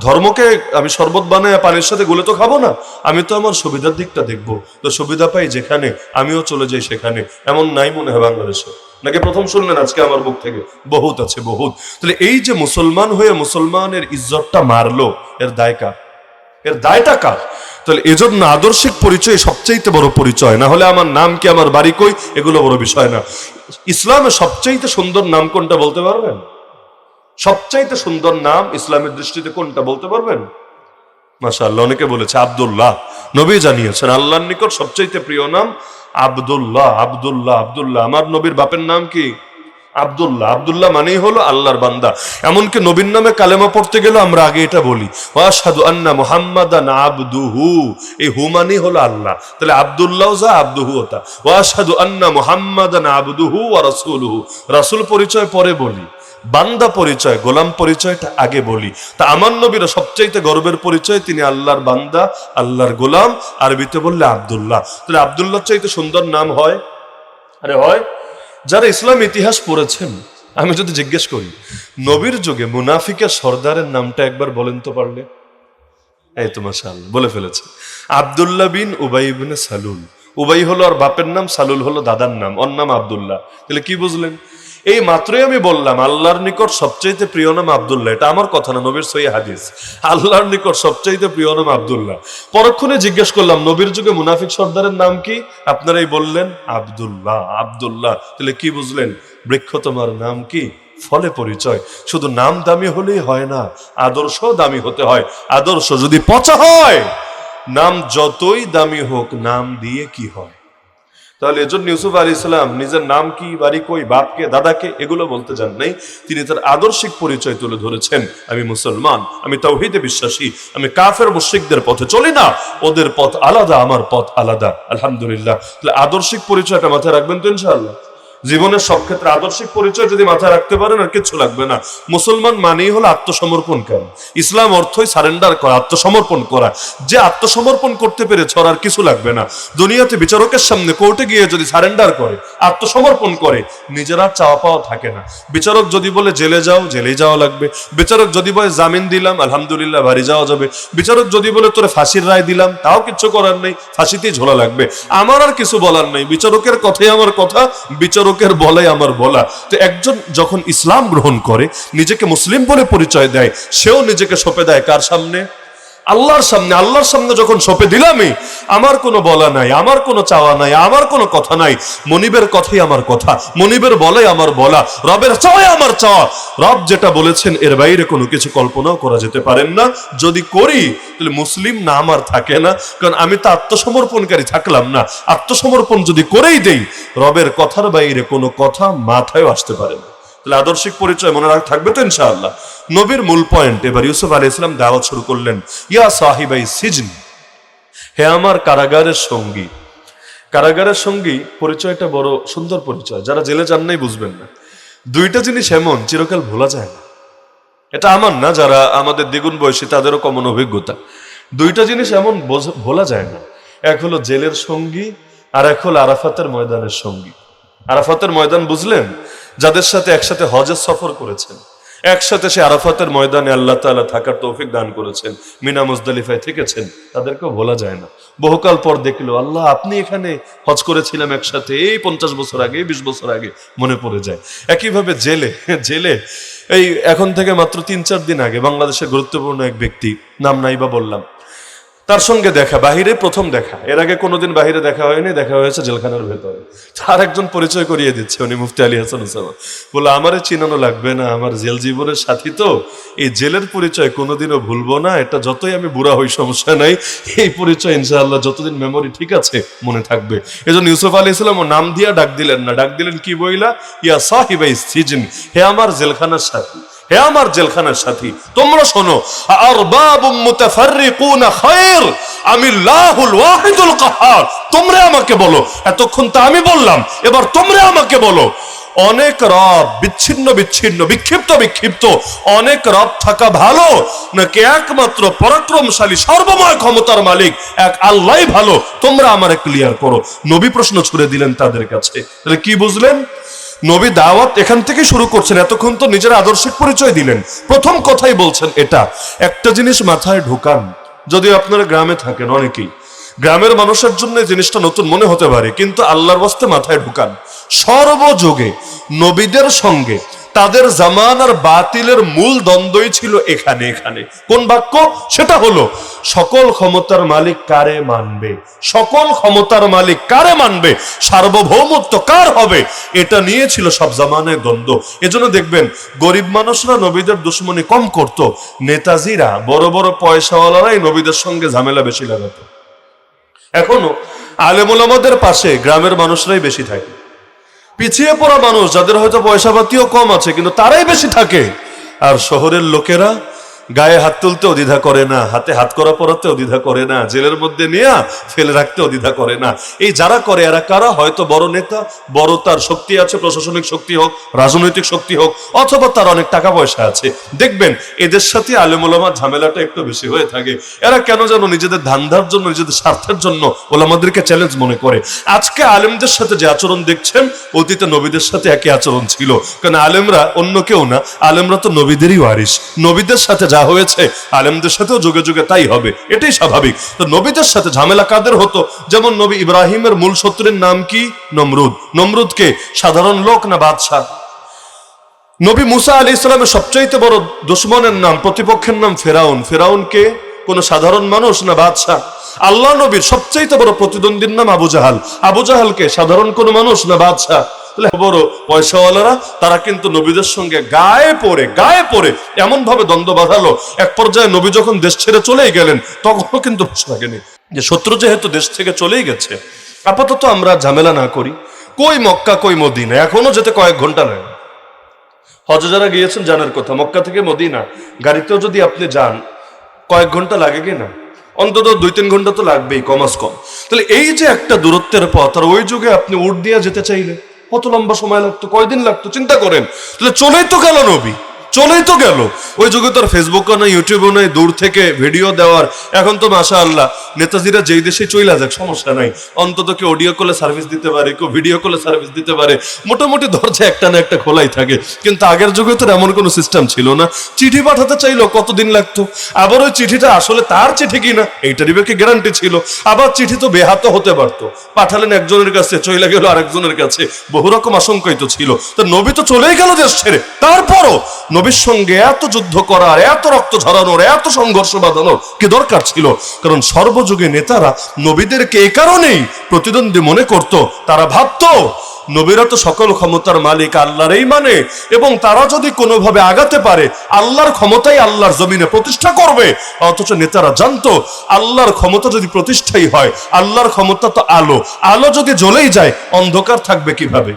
ধর্মকে আমি শরবত বানায় পানির সাথে গুলে তো খাবো না, আমি তো আমার সুবিধার দিকটা দেখবো। তো সুবিধা পাই যেখানে, আমিও চলে যাই সেখানে। এমন নাই মনে হয় বাংলাদেশে? নাকি প্রথম শুনলেন আজকে আমার মুখ থেকে? বহুত আছে, বহুত। তাহলে এই যে মুসলমান হয়ে মুসলমানের ইজ্জতটা মারলো, এর দায় কার? এর দায়টা কার? তাহলে এজন্য আদর্শিক পরিচয় সবচাইতে বড় পরিচয়। না হলে আমার নাম কি, আমার বাড়ি কই, এগুলো বড় বিষয় না। ইসলামের সবচাইতে সুন্দর নাম কোনটা বলতে পারবেন? সবচাইতে সুন্দর নাম ইসলামের দৃষ্টিতে কোনটা বলতে পারবেন? মাশাআল্লাহ, অনেকে বলেছে আব্দুল্লাহ। নবী জানিয়েছেন আল্লাহর নিকট সবচাইতে প্রিয় নাম আব্দুল্লাহ। আব্দুল্লাহ, আব্দুল্লাহ। আমার নবীর বাপের নাম কি? আব্দুল্লাহ। আব্দুল্লাহ মানেই হলো আল্লাহর বান্দা। এমনকি নবীর নামে কালেমা পড়তে গেলে আমরা আগে এটা বলি, ওয়াশহাদু আন্না মুহাম্মাদান আবদুহু। এই হু মানেই হলো আল্লাহ। তাহলে আব্দুল্লাহ যা, আবদুহু তা। ওয়াশহাদু আন্না মুহাম্মাদান আবদুহু ওয়া রাসূলুহু। রাসূল পরিচয় পরে বলি, বান্দা পরিচয়, গোলাম পরিচয়টা আগে বলি। তা আমার নবীর সবচাইতে গর্বের পরিচয়, তিনি আল্লাহর বান্দা, আল্লাহর গোলাম। আরবিতে বললে আব্দুল্লাহ। তাহলে আব্দুল্লাহ চাইতে সুন্দর নাম হয়? আরে হয়। যারা ইসলাম ইতিহাস পড়েছেন, আমি যদি জিজ্ঞেস করি নবীর যুগে মুনাফিকের সর্দারের নামটা একবার বলেন তো পারলে? এই তো মাশাআল্লাহ বলে ফেলেছে, আব্দুল্লাহ বিন উবাই ইবনে সালুল। উবাই হলো আর বাপের নাম, সালুল হলো দাদার নাম, ওর নাম আব্দুল্লাহ। তাহলে কি বুঝলেন? এই মাত্রই আমি বললাম আল্লাহর নিকট সবচাইতে প্রিয় নাম আব্দুল্লাহ। এটা আমার কথা না, নবীর সহিহ হাদিস। আল্লাহর নিকট সবচাইতে প্রিয় নাম আব্দুল্লাহ। পরক্ষণে জিজ্ঞেস করলাম নবীর যুগে মুনাফিক সর্দারের নাম কি? আপনারাই বললেন আব্দুল্লাহ, আব্দুল্লাহ। তাহলে কি বুঝলেন? বৃক্ষ তোমার নাম কি, ফলে পরিচয়। শুধু নাম দামি হলেই হয় না, আদর্শ দামি হতে হয়। আদর্শ যদি পচা হয়, নাম যতই দামি হোক, নাম দিয়ে কি হয়? তাহলে এজন্য ইউসুফ আলাইহিস সালাম নিজের নাম কি, বাড়ি কই, বাপকে, দাদাকে এগুলো বলতে যান নাই। তিনি তার আদর্শিক পরিচয় তুলে ধরেছেন, আমি মুসলমান, আমি তাওহীদে বিশ্বাসী, আমি কাফের মুশরিকদের পথে চলি না, ওদের পথ আলাদা, আমার পথ আলাদা। আলহামদুলিল্লাহ। তাহলে আদর্শিক পরিচয়টা মাথায় রাখবেন তো ইনশাআল্লাহ। জীবনের সব ক্ষেত্রে আদর্শিক পরিচয় যদি মাথায় রাখতে পারেন, আর কিছু লাগবে না। মুসলমান মানেই হলো আত্মসমর্পণ করা। ইসলাম অর্থই সারেন্ডার করা, আত্মসমর্পণ করা। যে আত্মসমর্পণ করতে পেরেছে আর কিছু লাগবে না। দুনিয়াতে বিচারকের সামনে কোর্টে গিয়ে যদি সারেন্ডার করে, আত্মসমর্পণ করে, নিজের আর চাওয়া পাওয়া থাকে না। বিচারক যদি বলে জেলে যাও, জেলেই যাওয়া লাগবে। বিচারক যদি বলে জামিন দিলাম, আলহামদুলিল্লাহ বাড়ি যাওয়া যাবে। বিচারক যদি বলে তোরে ফাঁসির রায় দিলাম, তাও কিচ্ছু করার নেই, ফাঁসিতেই ঝোলা লাগবে। আমার আর কিছু বলার নেই, বিচারকের কথাই আমার কথা, বিচারকের বলাই আমার বলা। তো একজন যখন ইসলাম গ্রহণ করে, নিজেকে মুসলিম বলে পরিচয় দেয়, সেও নিজেকে সঁপে দেয় কার সামনে? আল্লাহর সামনে। আল্লাহর সামনে যখন সঁপে দিলামই, আমার কোনো বলা নাই, আমার কোনো চাওয়া নাই, আমার কোনো কথা নাই, মনিবের কথাই আমার কথা, মনিবের বলাই আমার বলা, রবের চাওয়াই আমার চাওয়া। রব যেটা বলেছেন এর বাইরে কোনো কিছু কল্পনাও করা যেতে পারেন না। যদি করি তাহলে মুসলিম না আমার থাকে না, কারণ আমি তো আত্মসমর্পণকারী থাকলাম না। আত্মসমর্পণ যদি করেই দেই, রবের কথার বাইরে কোনো কথা মাথায় আসতে পারে না। তাহলে আদর্শিক পরিচয় মনে রাখা থাকবে তো ইনশাআল্লাহ। নবীর মূল পয়েন্ট, এবার ইউসুফ আলাইহিস সালাম দাওয়াত শুরু করলেন, ইয়া সাহিবাই সিজন, হে আমার কারাগারের সঙ্গী। কারাগারের সঙ্গী পরিচয়টা বড় সুন্দর পরিচয়, যারা জেলে যান নাই বুঝবেন না। দুইটা জিনিস এমন চিরকাল ভোলা যায় না। এটা আমার না, যারা আমাদের দ্বিগুণ বয়সী তাদেরও কমন অভিজ্ঞতা। দুইটা জিনিস এমন ভোলা যায় না, এক হলো জেলের সঙ্গী, আর এক হলো আরাফাতের ময়দানের সঙ্গী। আরাফাতের ময়দান বুঝলেন? যাদের সাথে একসাথে হজের সফর করেছেন, একসাথে সে আরাফাতের ময়দানে আল্লাহ তাআলা থাকার তৌফিক দান করেছেন, মিনা মুজদালিফায় থেকেছেন, তাদেরকেও ভোলা যায় না। বহুকাল পর দেখলো, আল্লাহ আপনি এখানে হজ করেছিলাম একসাথে, এই 50 বছর আগে, 20 বছর আগে, মনে পড়ে যায়। একইভাবে জেলে এই এখন থেকে মাত্র 3-4 দিন আগে বাংলাদেশের গুরুত্বপূর্ণ এক ব্যক্তি, নাম নাই বা বললাম, তার সঙ্গে দেখা, বাহিরে প্রথম দেখা, এর আগে কোনোদিন বাহিরে দেখা হয়নি, দেখা হয়েছে জেলখানার ভেতরে। তার একজন পরিচয় করিয়ে দিচ্ছে, উনি মুফতি আলী হাসান উসামা। বলে আমারে চিনানো লাগবে না, আমার জেল জীবনের সাথী তো, এই জেলের পরিচয় কোনোদিনও ভুলবো না, এটা যতই আমি বুড়া হই সমস্যা নাই, এই পরিচয় ইনশাআল্লাহ যতদিন মেমোরি ঠিক আছে মনে থাকবে। এজন্য ইউসুফ আলাইহিস সালাম নাম দিয়া ডাক দিলেন না, ডাক দিলেন কি বইলা, ইয়া সাহিবাই সিজন, হে আমার জেলখানার সাথী, হে আমার জেলখানার সাথী, তোমরা শোনো, আরবাবুম মুতাফাররিকুনা খায়র আমিল্লাহুল ওয়াহিদুল কাহ্হার। তোমরা আমাকে বলো, এতক্ষণ তো আমি বললাম, এবার তোমরা আমাকে বলো, অনেক রব, বিচ্ছিন্ন বিক্ষিপ্ত অনেক রব থাকা ভালো, নাকি একমাত্র পরাক্রমশালী সর্বময় ক্ষমতার মালিক এক আল্লাহই ভালো? তোমরা আমারে ক্লিয়ার করো। নবী প্রশ্ন ছুড়ে দিলেন তাদের কাছে। তাহলে কি বুঝলেন? নবী দাওয়াত এখান থেকে শুরু করছেন, এতক্ষণ তো নিজের আদর্শিক পরিচয় দিলেন, প্রথম কথাই বলছেন এটা। একটা জিনিস মাথায় ঢোকান, যদিও আপনারা গ্রামে থাকেন, অনেকেই গ্রামের মানুষের জন্য জিনিসটা নতুন মনে হতে পারে, কিন্তু আল্লাহর ওয়াস্তে মাথায় ঢোকান, সর্বযুগে নবীদের সঙ্গে তাদের জামানার বাতিলের মূল দ্বন্দ্বই ছিল এখানে। কোন বাক্য? সেটা হলো সকল ক্ষমতার মালিক কারে মানবে, সকল ক্ষমতার মালিক কারে মানবে, সার্বভৌমত্ব কার হবে, এটা নিয়ে ছিল সব জামানায় দ্বন্দ্ব। এজন্য দেখবেন গরিব মানুষরা নবীদের দুশ্মনী কম করত, নেতাজিরা বড় বড় পয়সাওয়ালারাই নবীদের সঙ্গে ঝামেলা বেশি লাগাতো। এখনো আলেম ওলামাদের পাশে গ্রামের মানুষরাই বেশি থাকে, পিছিয়ে পড়া মানুষ যাদের হয়তো পয়সা পাতিও কম আছে কিন্তু তারাই বেশি থাকে। আর শহরের লোকেরা গায়ে হাত তুলতেও দ্বিধা করে না, হাতে হাত করা পরাতেও দ্বিধা করে না, জেলের মধ্যে নিয়ে ফেলে রাখতেও দ্বিধা করে না। এই যারা করে এরা কারা? হয়তো বড় নেতা, বড় তার শক্তি আছে, প্রশাসনিক শক্তি হোক, রাজনৈতিক শক্তি হোক, অথবা তার অনেক টাকা পয়সা আছে। দেখবেন এদের সাথে আলেম ওলামার ঝামেলাটা একটু বেশি হয়ে থাকে। এরা কেন যেন নিজেদের ধান্দার জন্য, নিজেদের স্বার্থের জন্য ওলামাদেরকে চ্যালেঞ্জ মনে করে। আজকে আলেমদের সাথে যে আচরণ দেখছেন, অতীতে নবীদের সাথে একই আচরণ ছিল। কারণ আলেমরা অন্য কেউ না, আলেমরা তো নবীদেরই ওয়ারিস। নবীদের সাথে যা হয়েছে আলেমদের সাথেও যুগে যুগে তাই হবে, এটাই স্বাভাবিক। তো নবীদের সাথে ঝামেলা কাদের হতো? যেমন নবী ইব্রাহিমের মূল শত্রুর নাম কি? নমরুদ। নমরুদকে সাধারণ লোক না বাদশাহ? নবী মুসা আলাইহিস সালামের সবচাইতে বড় দুশমনের নাম, প্রতিপক্ষের নাম ফেরাউন। ফেরাউনকে কোন সাধারণ মানুষ না বাদশাহ? আল্লাহ নবীর সবচাইতে বড় প্রতিদ্বন্দ্বীর নাম আবু জাহাল। আবু জাহালকে সাধারণ কোন মানুষ না বাদশাহ? বড় পয়সাওয়ালারা তারা কিন্তু নবীদের সঙ্গে গায়ে পড়ে এমন ভাবে দ্বন্দ্ব বাঁধালো, এক পর্যায়ে নবী যখন দেশ ছেড়ে চলেই গেলেন তখনও কিন্তু থাকেনি যে শত্রু যেহেতু দেশ থেকে চলেই গেছে, আপাতত আমরা ঝামেলা না করি। কই মক্কা কই মদিনা, এখনো যেতে কয়েক ঘন্টা লাগে। হজে যারা গিয়েছেন জানার কথা, মক্কা থেকে মদিনা গাড়িতেও যদি আপনি যান কয়েক ঘন্টা লাগে কি না? অন্তত 2-3 ঘন্টা তো লাগবেই কমাস কম। তাহলে এই যে একটা দূরত্বের পথ, আর ওই যুগে আপনি উট দিয়ে যেতে চাইলে কত লম্বা সময় লাগতো, কয়দিন লাগতো চিন্তা করেন। তাহলে চলেই তো গেল নবী, চলেই তো গেল। ওই যুগে তো আর ফেসবুকও নাই, ইউটিউবও নাই, দূর থেকে ভিডিও দেওয়ার। এখন তো মাশাআল্লাহ নেতাজিরা যেই দেশে চইলা যাক সমস্যা নাই, অন্তত কেউ অডিও কলে সার্ভিস দিতে পারে, কেউ ভিডিও কলে সার্ভিস দিতে পারে, মোটামুটি দরজা একটা না একটা খোলাই থাকে। কিন্তু আগের যুগে তো এমন কোনো সিস্টেম ছিল না। চিঠি পাঠাতে চাইলো কতদিন লাগতো, আবার ওই চিঠিটা আসলে তার চিঠি কিনা এইটারই কি গ্যারান্টি ছিল? আবার চিঠি তো বেহাত হতে পারতো, পাঠালেন একজনের কাছে, চইলা গেল আরেকজনের কাছে, বহু রকম আশঙ্কাই তো ছিল। তো নবী তো চলেই গেল দেশ ছেড়ে, তারপরও নবীর সঙ্গে এত যুদ্ধ করার, এত রক্ত ঝরানোর, এত সংঘর্ষ বাঁধানোর কি দরকার ছিল? কারণ সর্বযুগে নেতারা নবীদেরকে এ কারণেই প্রতিদ্বন্দ্বী মনে করত, তারা ভাবতো নবীরা তো সকল ক্ষমতার মালিক, আল্লাহরই মানে, এবং তারা যদি কোনোভাবে আগাতে পারে আল্লাহর ক্ষমতাই আল্লাহর জমিনে প্রতিষ্ঠা করবে। অথচ নেতারা জানতো আল্লাহর ক্ষমতা যদি প্রতিষ্ঠাই হয়, আল্লাহর ক্ষমতা তো আলো, আলো যদি জ্বলেই যায় অন্ধকার থাকবে কিভাবে?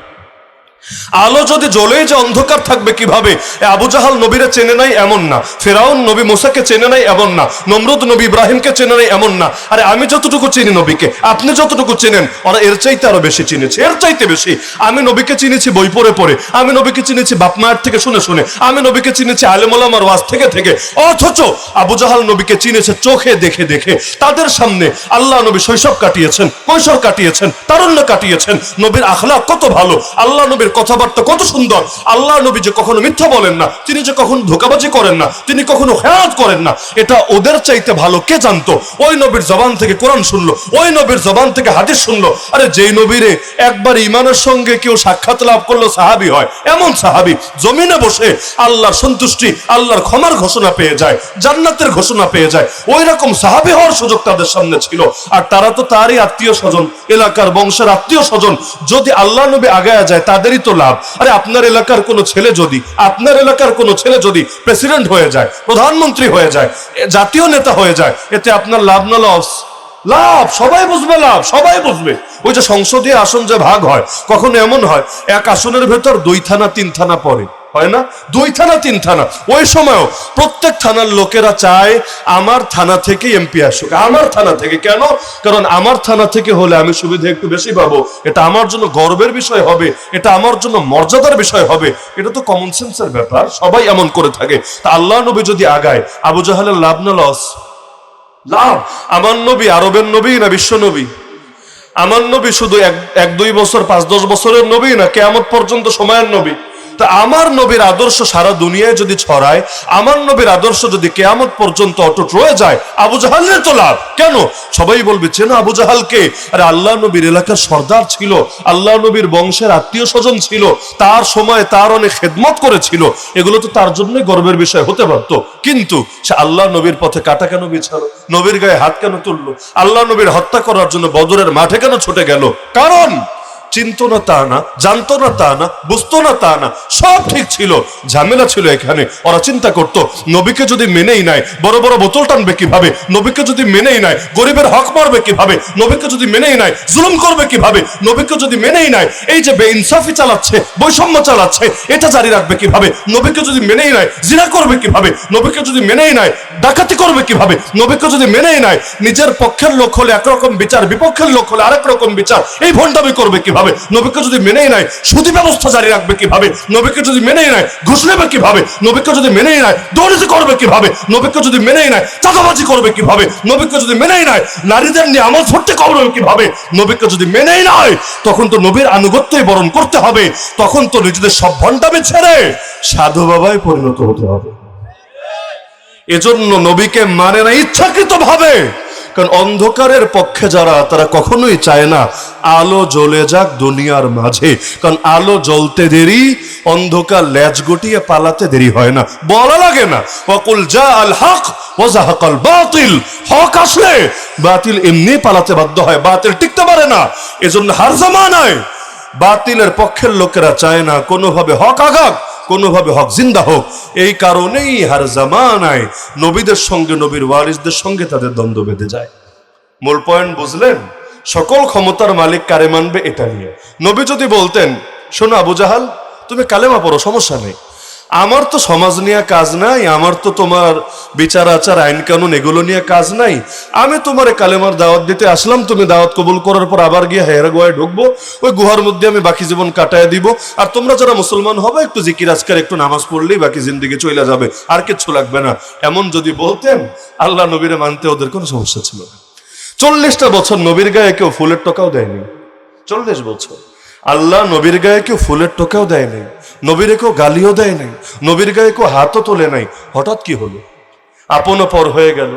আলো যদি জ্বলেই যে অন্ধকার থাকবে কিভাবে? আবু জাহাল নবীরা চেনে নাই এমন না, ফেরাউন নবী মুসাকে চেনে নাই এমন না, নমরুদ নবী ইব্রাহিমকে চেনে নাই এমন না। আরে আমি যতটুকু চিনি নবীকে, আপনি যতটুকু চেনেন ওরা এর চাইতে আরো বেশি চিনেছে, এর চাইতে বেশি। আমি নবীকে চিনেছি বই পড়ে পড়ে, আমি নবীকে চিনেছি বাপ মায়ের থেকে শুনে শুনে, আমি নবীকে চিনেছি আলেম ওলামার ওয়াজ থেকে থেকে। অথচ আবু জাহাল নবীকে চিনেছে চোখে দেখে দেখে। তাদের সামনে আল্লাহ নবী শৈশব কাটিয়েছেন, কৈশোর কাটিয়েছেন, তারুণ্য কাটিয়েছেন। নবীর আখলাক কত ভালো, আল্লাহ নবীর নবীর কথাবার্তা কত সুন্দর। আল্লাহ নবী যে কখনো মিথ্যা বলেন না, তিনি যে কখনো ধোঁকাবাজি করেন না, তিনি কখনো খেয়াল করেন না, এটা ওদের চাইতে ভালো কে জানতো? ওই নবীর জবান থেকে কোরআন শুনলো, ওই নবীর জবান থেকে হাদিস শুনলো। আরে যেই নবীরে একবার ইমানের সঙ্গে কেউ সাক্ষাৎ লাভ করলো সাহাবী হয়, এমন সাহাবী জমিনে বসে আল্লাহর সন্তুষ্টি, আল্লাহর ক্ষমার ঘোষণা পেয়ে যায়, জান্নাতের ঘোষণা পেয়ে যায়। ওই রকম সাহাবী হওয়ার সুযোগ তাদের সামনে ছিল। আর তারা তো তারই আত্মীয় স্বজন, এলাকার বংশের আত্মীয় স্বজন। যদি আল্লাহ নবী আগায়া যায় তাদেরই তো লাভ। আরে আপনার এলাকার কোনো ছেলে যদি প্রেসিডেন্ট হয়ে যায়, প্রধানমন্ত্রী হয়ে যায়, জাতীয় নেতা হয়ে যায়, এতে আপনার লাভ না লস? লাভ। সবাই বুঝবে, লাভ সবাই বুঝবে। ওই যে সংসদীয় আসন যে ভাগ হয়, কখনো এমন হয় এক আসনের ভেতর 2 থানা 3 থানা পড়ে, হয় না? 2 থানা 3 থানা। ওই সময়ও প্রত্যেক থানার লোকেরা চায় আমার থানা থেকে এমপি আসুক, আমার থানা থেকে। কেন? কারণ আমার থানা থেকে হলে আমি সুবিধা একটু বেশি পাবো, এটা আমার জন্য গর্বের বিষয় হবে, এটা আমার জন্য মর্যাদার বিষয় হবে। এটা তো কমন সেন্সের ব্যাপার, সবাই এমন করে থাকে। তা আল্লাহ নবী যদি আগায়, আবু জাহালের লাভ না লস? লাভ। আমার নবী আরবের নবী না বিশ্ব নবী? আমার নবী শুধু 1-2 বছর 5-10 বছরের নবী না, কিয়ামত পর্যন্ত সময়ের নবী। তা আমার নবীর আদর্শ সারা দুনিয়ায় যদি ছড়ায়, আমার নবীর আদর্শ যদি কিয়ামত পর্যন্ত অটুট রয়ে যায়, আবু জাহালের তো লাভ। কেন? সবাই বলবে চেনো আবু জাহালকে? আরে আল্লাহ নবীর এলাকার সর্দার ছিল, আল্লাহ নবীর বংশের আত্মীয় স্বজন ছিল, তার সময় তার অনেক খেদমত করেছিল। এগুলো তো তার জন্যই গর্বের বিষয় হতে পারত। কিন্তু সে আল্লাহ নবীর পথে কাটা কেন বিছালো? নবীর গায়ে হাত কেন তুললো? আল্লাহ নবীর হত্যা করার জন্য বদরের মাঠে কেন ছুটে গেল? কারণ চিনতো না তা না, জানতো না তা না, বুঝতো না তা না, সব ঠিক ছিল। ঝামেলা ছিল এখানে। ওরা চিন্তা করতো নবীকে যদি মেনেই নাই বড় বড় বোতল টানবে কিভাবে, নবীকে যদি মেনেই নাই গরিবের হক মারবে কিভাবে, নবীকে যদি মেনেই নাই জুলুম করবে কিভাবে, নবীকে যদি মেনেই নাই এই যে বেইনসাফি চালাচ্ছে, বৈষম্য চালাচ্ছে, এটা জারি রাখবে কিভাবে, নবীকে যদি মেনেই নাই জিনা করবে কিভাবে, নবীকে যদি মেনেই নাই ডাকাতি করবে কিভাবে, নবীকে যদি মেনেই নাই নিজের পক্ষের লোক হলে একরকম বিচার, বিপক্ষের লোক হলে আরেক রকম বিচার, এই ভণ্ডামি করবে কিভাবে, নবীকে যদি মেনেই নাই সুদী ব্যবস্থা জারি রাখবে কিভাবে, নবীকে যদি মেনেই নাই ঘুষ নেবে কিভাবে, নবীকে যদি মেনেই নাই দুর্নীতি করবে কিভাবে, নবীকে যদি মেনেই নাই চাঁদাবাজি করবে কিভাবে, নবীকে যদি মেনেই নাই নারীদের নিয়ে আমল ফুটতে করবে কিভাবে, নবীকে যদি মেনেই নাই তখন তো নবীর আনুগত্যই বরণ করতে হবে। তখন তো নিজেদের সব ভণ্ডামি ছেড়ে সাধু বাবায় পরিণত হতে হবে। এজন্য নবীকে মানে না ইচ্ছাকৃত ভাবে। কারণ অন্ধকারের পক্ষে যারা, তারা কখনোই চায় না আলো জ্বলে যাক দুনিয়ার মাঝে। কারণ আলো জ্বলতে দেরি, অন্ধকার লেজ গুটিয়ে পালাতে দেরি হয় না। বলা লাগে না ওয়াকুল জাআল হক ওয়া যাহাকাল বাতিল, হক আসলে বাতিল এমনি পালাতে বাধ্য হয়, বাতিল টিকতে পারে না। এজন্য হার জামানায় বাতিলের পক্ষের লোকেরা চায় না কোনোভাবে হক আগাক, কোনোভাবে হক জিন্দা হোক। এই কারণেই হার জামানায় নবীদের সঙ্গে, নবীর ওয়ারিসদের সঙ্গে তাদের দ্বন্দ্ব বেঁধে যায়। মূল পয়েন্ট বুঝলেন? সকল ক্ষমতার মালিক কারে মানবে এটা নিয়ে। নবী যদি বলতেন শোনো আবু জাহাল তুমি কালেমা পড়ো, সমস্যা নেই, আমার তো সমাজ নিয়ে কাজ নাই, আমার তো তোমার বিচার আচার আইন কানুন এগুলো নিয়ে কাজ নাই, আমি তোমার কালেমার দাওয়াত দিতে আসলাম, তুমি দাওয়াত কবুল করার পর আবার গিয়ে হেরা গুহায় ঢুকবো, ওই গুহার মধ্যে আমি বাকি জীবন কাটায় দিব, আর তোমরা যারা মুসলমান হবে একটু জিকির আজকার একটু নামাজ পড়লেই বাকি জিন্দিগি চলে যাবে, আর কিচ্ছু লাগবে না। এমন যদি বলতেন আল্লাহ নবীরে মানতে ওদের কোনো সমস্যা ছিল না। 40টা বছর নবীর গায়ে কেউ ফুলের টোকাও দেয়নি। 40 বছর আল্লাহ নবীর গায়ে কেউ ফুলের টোকাও দেয় নাই, নবীরে কেউ গালিও দেয় নাই, নবীর গায়ে কেউ হাতও তোলে নাই। হঠাৎ কি হলো? আপন পর হয়ে গেল।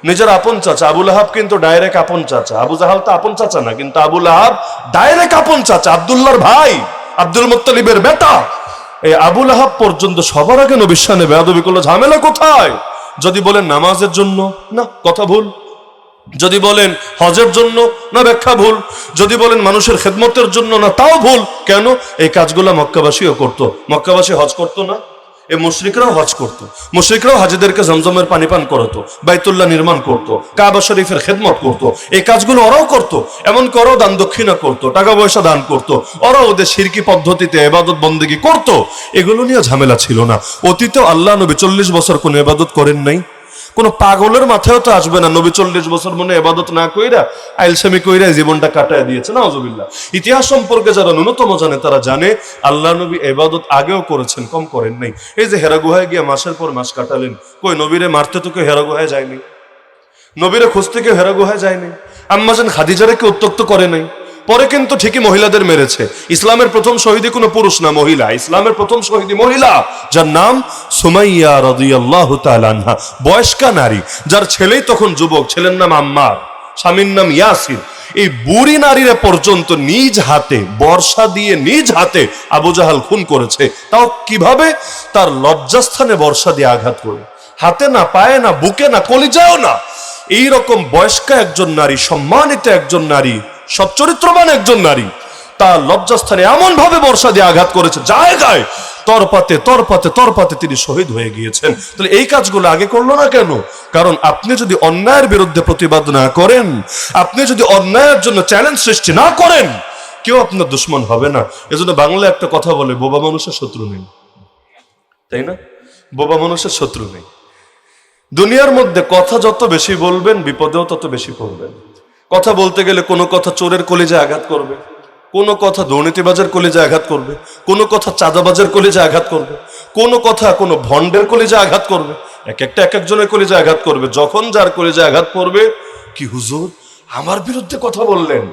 নিজের আপন চাচা আবু লাহাব কিন্তু ডাইরেক্ট আপন চাচা, আবু জাহাল তো আপন চাচা না, কিন্তু আবু লাহাব ডাইরেক্ট আপন চাচা, আব্দুল্লাহর ভাই, আব্দুল মুত্তালিবের বেটা। এই আবু লাহাব পর্যন্ত সবার আগে নবীর সামনে বেয়াদবি করলো। ঝামেলা কোথায়? যদি বলেন নামাজের জন্য, না কথা ভুল। যদি বলেন হজের জন্য, না ব্যাখ্যা ভুল। যদি বলেন মানুষের খেদমতের জন্য, না তাও ভুল। কেন? এই কাজগুলা মক্কাবাসীও করতো। মক্কাবাসী হজ করতো না? এই মুশরিকরাও হজ করতো। মুশরিকরাও হাজিদেরকে জমজমের পানি পান করতো, বাইতুল্লাহ নির্মাণ করতো, কাবা শরীফের খেদমত করতো। এই কাজগুলো ওরাও করতো। এমন করে ওরাও দান দক্ষিণা করতো, টাকা পয়সা দান করতো, ওরাও ওদের শিরকি পদ্ধতিতে ইবাদত বন্দেগী করতো। এগুলো নিয়ে ঝামেলা ছিল না। অতীতেও আল্লাহ নবী 40 বছর কোনো ইবাদত করেন নাই। কোন পাগলের মাথায়ও তো আসবে না নবী 40 বছর মনে ইবাদত না কইরা আইলসামি কইরা জীবনটা কাটায় দিয়েছে। নাউজুবিল্লাহ। ইতিহাস সম্পর্কে যারা ন্যূনতম জানে তারা জানে আল্লাহ নবী ইবাদত আগেও করেছেন, কম করেন নাই। এই যে হেরা গুহায় গিয়ে মাসের পর মাস কাটালেন, কই নবীরে মারতে তো কেউ হেরা গুহায় যায়নি, নবীরে খুঁজতে কেউ হেরা গুহায় যায়নি, আম্মাজান খাদিজারে কেউ উত্তক্ত করে নাই, পরে কিন্তু ঠিকই মহিলাদের মেরেছে। ইসলামের প্রথম শহীদ কোনো পুরুষ না, মহিলা। ইসলামের প্রথম শহীদ মহিলা, যার নাম সুমাইয়া রাদিয়াল্লাহু তাআলা আনহা, বয়স্কা নারী, যার ছেলেই তখন যুবক, ছেলের নাম আম্মার, স্বামীর নাম ইয়াসির। এই বুড়ি নারীরা পর্যন্ত নিজ হাতে বর্ষা দিয়ে নিজ হাতে আবু জাহাল খুন করেছে। তাও কিভাবে? তার লজ্জাস্থানে বর্ষা দিয়ে আঘাত করে, হাতে না, পায়ে না, বুকে না, কলিজায়ও না। এইরকম বয়স্কা একজন নারী, সম্মানিত একজন নারী, সচ্চরিত্রবান একজন নারী, তার লজ্জাস্থানে এমন ভাবে বর্ষা দিয়ে আঘাত করেছে, জায়গায় তরপাতে তরপাতে তরপাতে তিনি শহীদ হয়ে গিয়েছেন। তাহলে এই কাজগুলো আগে করলো না কেন? কারণ আপনি যদি অন্যায়ের বিরুদ্ধে প্রতিবাদ না করেন, আপনি যদি অন্যায়ের জন্য চ্যালেঞ্জ সৃষ্টি না করেন, কেউ আপনার দুশ্মন হবে না। এজন্য বাংলা একটা কথা বলে, বোবা মানুষের শত্রু নেই, তাই না? বোবা মানুষের শত্রু নেই। দুনিয়ার মধ্যে কথা যত বেশি বলবেন, বিপদেও তত বেশি পড়বেন। কথা বলতে গেলে কোনো কথা চোরের কলিজায় আঘাত করবে, কোনো কথা দুর্নীতিবাজের কলিজায় আঘাত করবে, কোনো কথা চাঁদাবাজের কলিজায় আঘাত করবে, কোনো কথা কোনো ভণ্ডের কলিজায় আঘাত করবে, এক একজনের কলিজায় আঘাত করবে। যখন যার কলিজায় আঘাত করবে, কি হুজুর আমার বিরুদ্ধে কথা বললেন,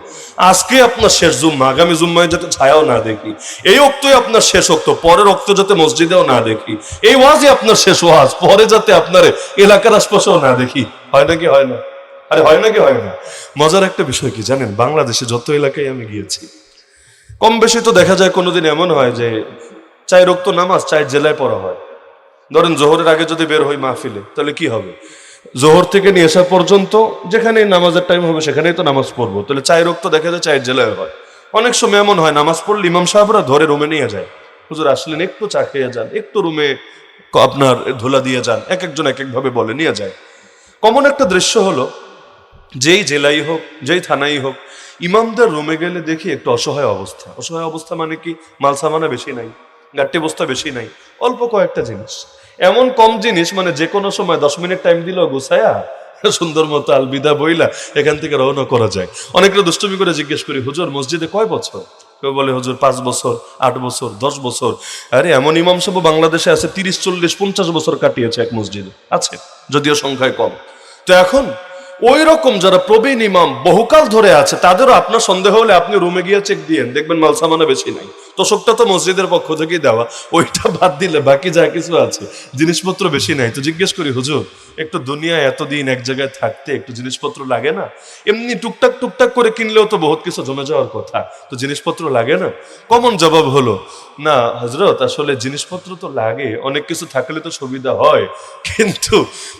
আজকে আপনার শেষ জুম্মা, আগামী জুম্মায় যাতে ছায়াও না দেখি, এই অক্তই আপনার শেষ অক্ত, পরের অক্ত যাতে মসজিদেও না দেখি, এই ওয়াজই আপনার শেষ ওয়াজ, পরে যাতে আপনার এলাকার আশপাশেও না দেখি। হয় নাকি হয় না? আরে হয় নাকি হয় না? মজার একটা বিষয় কি জানেন, বাংলাদেশে যত এলাকায় আমি গিয়েছি, কম বেশি তো দেখা যায় কোনোদিন এমন হয় যে 4 ওয়াক্ত নামাজ 4 জেলায় পড়া হয়। ধরেন জোহরের আগে যদি বের হই মাহফিলে, তাহলে কি হবে? জোহর থেকে নিয়ে আসা পর্যন্ত যেখানে নামাজের টাইম হবে সেখানেই তো নামাজ পড়বো, তাহলে 4 ওয়াক্ত দেখা যায় 4 জেলায় হয়। অনেক সময় এমন হয় নামাজ পড়লে ইমাম সাহেবরা ধরে রুমে নিয়ে যায়, হুজুর আসলেন একটু চা খেয়ে যান, একটু রুমে আপনার ধুলা দিয়ে যান, এক একজন এক একভাবে বলে নিয়ে যায়। কমন একটা দৃশ্য হলো, যেই জেলাই হোক, যেই থানাই হোক, ইমামদের রুমে গেলে দেখি একটু অসহায় অবস্থা। অসহায় অবস্থা মানে কি? মাল সামানা বেশি নাই, গাট্টি বস্তা বেশি নাই, অল্প কয়েকটা জিনিস, এমন কম জিনিস মানে যে কোনো সময় 10 মিনিট টাইম দিল গুছায়া সুন্দর মতো আলবিদা বইলা এখান থেকে রওনা করা যায়। অনেকটা দুষ্টুমি করে জিজ্ঞেস করি, হুজুর মসজিদে কয় বছর? কেউ বলে হুজুর 5 বছর, 8 বছর, 10 বছর। আরে এমন ইমাম সাহেব বাংলাদেশে আছে 30, 40, 50 বছর কাটিয়েছে এক মসজিদে, আছে যদিও সংখ্যায় কম। তো এখন ওই রকম যারা প্রবীণ ইমাম বহুকাল ধরে আছে, তাদেরও আপনার সন্দেহ হলে আপনি রুমে গিয়ে চেক দিয়েন, দেখবেন মাল সামানা বেশি নাই। তোষকটা তো মসজিদের পক্ষ থেকেই দেওয়া, ওইটা বাদ দিলে বাকি যা কিছু আছে জিনিসপত্র বেশি নাই। তো জিজ্ঞেস করি, হুজুর একটু দুনিয়ায় এতদিন এক জায়গায় থাকতে একটু জিনিসপত্র লাগে না? এমনি টুকটাক টুকটাক করে কিনলেও তো বহুত কিছু জমে যাওয়ার কথা, তো জিনিসপত্র লাগে না? কমন জবাব হলো, না হযরত আসলে জিনিসপত্র তো লাগে, অনেক কিছু থাকলে তো সুবিধা হয়, কিন্তু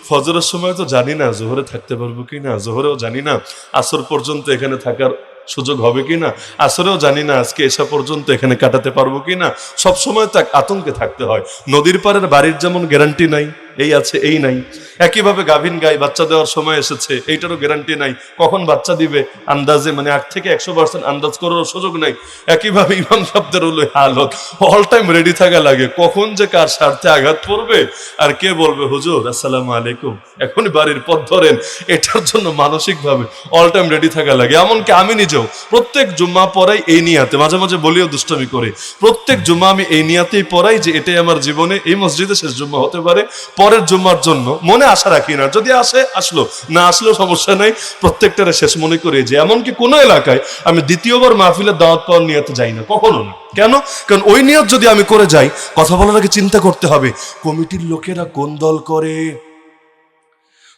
ফজরের সময় তো জানি না জোহরে থাকতে পারবো কিনা, জোহরেও জানি না আসর পর্যন্ত এখানে থাকার সুযোগ হবে কিনা, আসরেও জানি না আজকে এসা পর্যন্ত এখানে কাটাতে পারবো কিনা। সবসময় তো আতঙ্কে থাকতে হয়। নদীর পাড়ের বাড়ির যেমন গ্যারান্টি নাই, এই আছে এই নাই, একইভাবে গাভীন গাই বাচ্চা দেওয়ার সময় এসেছে, এইটারও গ্যারান্টি নাই, কখন বাচ্চা দিবে আন্দাজে মানে 8 থেকে 100% আন্দাজ করার সুযোগ নাই। একইভাবে ইমাম সাহেবদের হলো হালত, অল টাইম রেডি থাকা লাগে, কখন যে কার স্বার্থে আঘাত পড়বে আর কে বলবে হুজুর আসসালামু আলাইকুম এখনই বাড়ির পথ ধরেন, এটার জন্য মানসিকভাবে অল টাইম রেডি থাকা লাগে। এমনকি আমি নিজেও প্রত্যেক জুম্মা পড়াই এই নিয়াতে, মাঝে মাঝে বলিও দুষ্টামি করে, প্রত্যেক জুম্মা আমি এই নিয়াতেই পড়াই যে এটাই আমার জীবনে এই মসজিদে শেষ জুম্মা হতে পারে, পরের জুম্মার জন্য মনে আশা রাখি না, যদি আসে আসলো, না আসলেও সমস্যা নাই, প্রত্যেকটারে শেষ মনে করে যে এমনকি কোনো এলাকায় আমি দ্বিতীয়বার মাহফিলের দাওয়াত পাওয়ার নিয়তে যাই না, কখনো না। কেন? কারণ ওই নিয়ত যদি আমি করে যাই, কথা বলার আগে চিন্তা করতে হবে কমিটির লোকেরা কোন দল করে,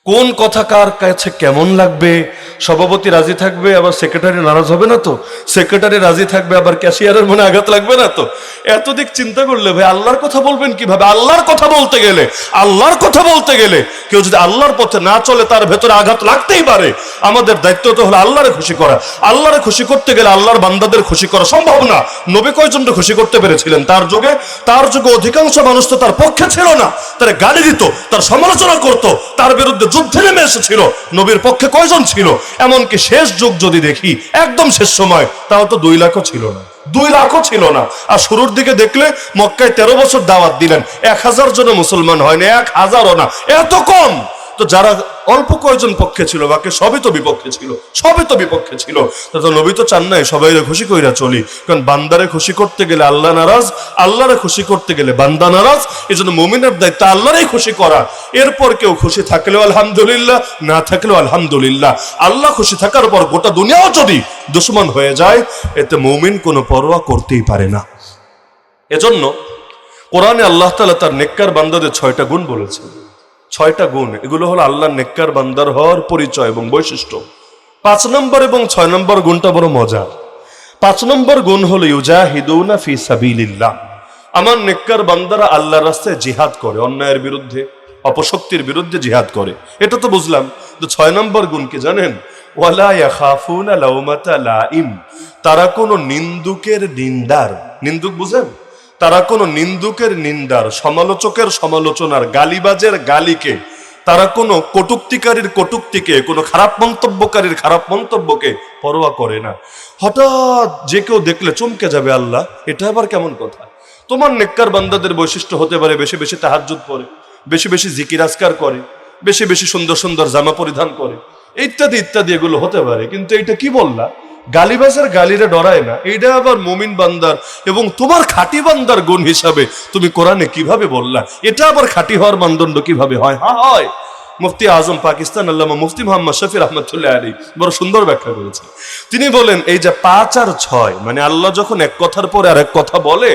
কোন কথা কার কাছে কেমন লাগবে, সভাপতি রাজি থাকবে আবার সেক্রেটারি নারাজ হবে না তো, সেক্রেটারি রাজি থাকবে আবার ক্যাশিয়ারের মনে আঘাত লাগবে না তো। এত দিক চিন্তা করলে ভাই আল্লাহর কথা বলবেন কিভাবে? আল্লাহর কথা বলতে গেলে কেউ যদি আল্লাহর পথে না চলে তার ভেতরে আঘাত লাগতেই পারে। আমাদের দায়িত্ব তো হলো আল্লাহরে খুশি করা। আল্লাহরে খুশি করতে গেলে আল্লাহর বান্দাদের খুশি করা সম্ভব না। নবী কয়জনকে খুশি করতে পেরেছিলেন তার যুগে? তার যুগে অধিকাংশ মানুষ তো তার পক্ষে ছিল না, তারা গালি দিত, তার সমালোচনা করত, তার বিরুদ্ধে যুদ্ধে নেমে এসেছিল। নবীর পক্ষে কয়জন ছিল? এমনকি শেষ যুগ যদি দেখি, একদম শেষ সময়, তাও তো 2 লাখও ছিল না, 2 লাখও ছিল না। আর শুরুর দিকে দেখলে মক্কায় 13 বছর দাওয়াত দিলেন, 1000 জন মুসলমান হয়নি, 1000ও না, এত কম। তো যারা অল্প কয়েকজন পক্ষে ছিল, বাকি সবই তো বিপক্ষে ছিল, সবই তো বিপক্ষে ছিল। তো নবী তো চান নাই সবাই খুশি কইরা চলি, কারণ বান্দারে খুশি করতে গেলে আল্লাহ নারাজ, আল্লাহরে খুশি করতে গেলে বান্দা নারাজ। এই জন্য মুমিনের দায়িত্ব আল্লাহরই খুশি করা। এরপর কেউ খুশি থাকলেও আলহামদুলিল্লাহ, না থাকলেও আলহামদুলিল্লাহ। আল্লাহ খুশি থাকার পর গোটা দুনিয়াও যদি দুশমন হয়ে যায়, এতে মুমিন কোনো পরোয়া করতেই পারে না। এজন্য কোরআনে আল্লাহ তাআলা তার নেককার বান্দাদের 6টা গুণ বলেছেন। 6টা গুণ, এগুলো হলো আল্লাহর নেককার বান্দার হওয়ার পরিচয় এবং বৈশিষ্ট্য। 5 নম্বর এবং 6 নম্বর গুণটা বড় মজার। 5 নম্বর গুণ হলো ইউজাহিদুনা ফি সাবিলিল্লাহ। আমার নেককার বান্দারা আল্লাহর রাস্তায় জিহাদ করে, অন্যায়ের বিরুদ্ধে, অপশক্তির বিরুদ্ধে জিহাদ করে। এটা তো বুঝলাম। তো 6 নম্বর গুণ কি জানেন? ওয়ালা ইয়াখাফুনা লাউমাতা লাইম। তারা কোনো নিন্দুকের নিন্দার, নিন্দুক বুঝেন? তারা কোনো নিন্দুকের নিন্দার, সমালোচকের সমালোচনার, গালিবাজের গালিকে, তারা কোনো কটুক্তিকারীর কটুক্তিকে, কোনো খারাপ মন্তব্যকারীর খারাপ মন্তব্যকে পরোয়া করে না। হঠাৎ যে কেউ দেখলে চমকে যাবে আল্লাহ, এটা আবার কেমন কথা? তোমার নেককার বান্দাদের বৈশিষ্ট্য হতে পারে বেশি বেশি তাহাজ্জুদ পড়ে, বেশি বেশি জিকির আজকার করে, বেশি বেশি সুন্দর সুন্দর জামা পরিধান করে, ইত্যাদি ইত্যাদি, এগুলো হতে পারে। কিন্তু এটা কি বললা? গালিবাজের গালিরে ডরায় না, এইটা আবার মুমিন বান্দার এবং তোমার খাঁটি বান্দার গুণ হিসাবে তুমি কোরআনে কিভাবে বললা? এটা আবার খাঁটি হওয়ার মানদণ্ড কিভাবে হয়? হ্যাঁ হয়। মুফতি আজম পাকিস্তান আল্লামা মুফতি মোহাম্মদ শফি রহমতুল্লাহ আলী বড় সুন্দর ব্যাখ্যা করেছেন। তিনি বলেন এই যে 5 আর 6, মানে আল্লাহ যখন এক কথার পরে আর এক কথা বলে,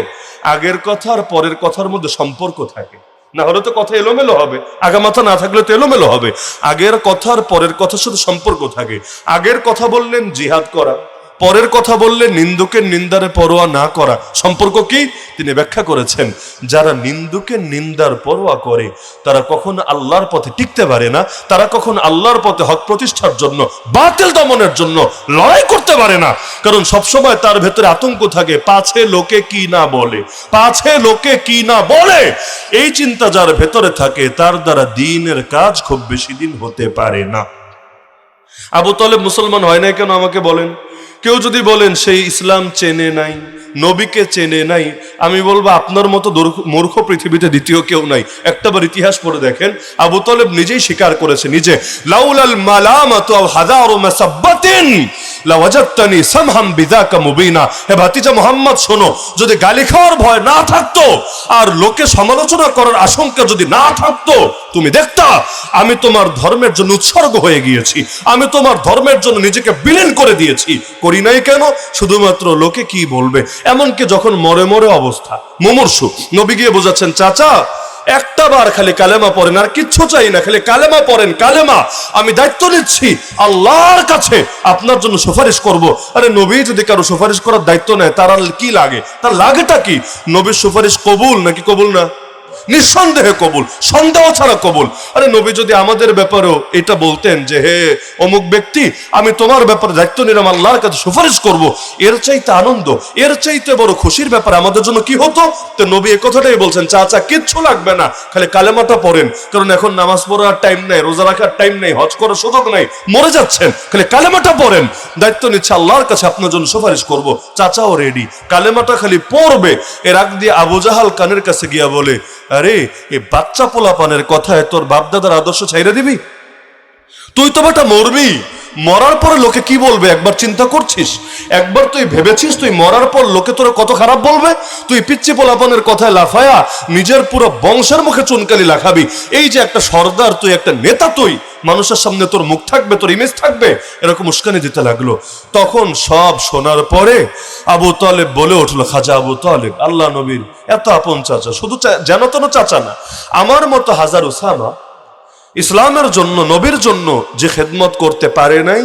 আগের কথা আর পরের কথার মধ্যে সম্পর্ক থাকে, না হলে তো কথা এলোমেলো হবে। আগামাথা না থাকলে তো এলোমেলো হবে। আগের কথা আর পরের কথার সাথে সম্পর্ক থাকে। আগের কথা বললেন জিহাদ করা, পরের কথা বললেন নিন্দুকের নিন্দারে পরোয়া না করা। সম্পর্ক কি? তিনি ব্যাখ্যা করেছেন, যারা নিন্দুকের নিন্দার পরোয়া করে তারা কখনো আল্লাহর পথে টিকতে পারে না, তারা কখনো আল্লাহর পথে হক প্রতিষ্ঠার জন্য, বাতিল দমনের জন্য লড়াই করতে পারে না। কারণ সবসময় তার ভেতরে আতঙ্ক থাকে, পাছে লোকে কি না বলে, পাছে লোকে কি না বলে। এই চিন্তা যার ভেতরে থাকে তার দ্বারা দ্বীনের কাজ খুব বেশি দিন হতে পারে না। আবু তালেব মুসলমান হয় নাই কেন আমাকে বলেন? কেউ যদি বলেন সেই ইসলাম চেনে নাই, নবীকে চেনে নাই, আমি বলবো আপনার মতো মূর্খ পৃথিবীতে দ্বিতীয় কেউ নাই। একটাবার ইতিহাস পড়ে দেখেন, আবু তালেব নিজেই স্বীকার করেছে, নিজে, লাউলাল মালামাতু আও হাযারু মাসাব্বাতিন লাওয়াজাদতানি সামহাম বিযাকা মুবিনা। হে ভাতিজা মুহাম্মদ শোনো, যদি গালি খাওয়ার ভয় না থাকতো আর লোকে সমালোচনা করার আশঙ্কা যদি না থাকতো, তুমি দেখতা আমি তোমার ধর্মের জন্য উৎসর্গ হয়ে গিয়েছি, আমি তোমার ধর্মের জন্য নিজেকে বিলীন করে দিয়েছি। করি নাই কেন? শুধুমাত্র লোকে কি বলবে। এমনকি যখন মরে মরে অবস্থা, মুমূর্ষু, নবী গিয়ে বোঝাচ্ছেন, চাচা একটা বার খালি কালেমা পড়েন, আর কিচ্ছু চাই না, খালি কালেমা পড়েন, কালেমা, আমি দায়িত্ব নিচ্ছি আল্লাহর কাছে আপনার জন্য সুপারিশ করব। আরে নবী যদি কারো সুপারিশ করার দায়িত্ব নেয় তার কি লাগে? তার লাগেটা কি? নবীর সুপারিশ কবুল নাকি কবুল না? নিঃসন্দেহে কবুল, সন্দেহ ছাড়া কবুল। আরে নবী যদি আমাদের ব্যাপারেও এটা বলতেন যে হে অমুক ব্যক্তি, আমি তোমার ব্যাপারে দায়িত্ব নিলাম, আল্লাহর কাছে সুপারিশ করব, এর চাইতে আনন্দ, এর চাইতে বড় খুশির ব্যাপার আমাদের জন্য কি হতো? তো নবী এই কথাটাই বলছেন, চাচা কিচ্ছু লাগবে না, খালি কালেমাটা পড়েন। কারণ এখন নামাজ পড়ার টাইম নাই, রোজা রাখার টাইম নাই, হজ করার সুযোগ নাই, মরে যাচ্ছেন, খালি কালেমাটা পড়েন, দায়িত্ব নিচ্ছে আল্লাহর কাছে আপনার জন্য সুপারিশ করব। চাচাও রেডি, কালেমাটা খালি পড়বে। এর আগ দিয়ে আবু জাহাল কানের কাছে গিয়া বলে, আরে এই বাচ্চা পোলাপানের কথায় তোর বাপদাদার আদর্শ ছাইরা দিবি? তুই তো বেটা মরবি, মরার পরে লোকে কি বলবে একবার চিন্তা করছিস? একবার তুই ভেবেছিস তুই মরার পর লোকে তোর কত খারাপ বলবে? তুই পিচ্চি পোলাপানের কথায় লাফায়া নিজের পুরো বংশের মুখে চুনকালি লাখাবি। এই যে একটা সর্দার, তুই একটা নেতা, তুই মানুষের সামনে তোর মুখ থাকবে, তোর ইমেজ থাকবে, এরকম উস্কানি দিতে লাগলো। তখন সব শোনার পরে আবু তালেব বলে উঠলো, খাজা আবু তালেব আল্লাহ নবীর এত আপন চাচা, শুধু যেন তেন চাচা না, আমার মতো হাজার উসামা ইসলামের জন্য, নবীর জন্য যে খেদমত করতে পারে নাই,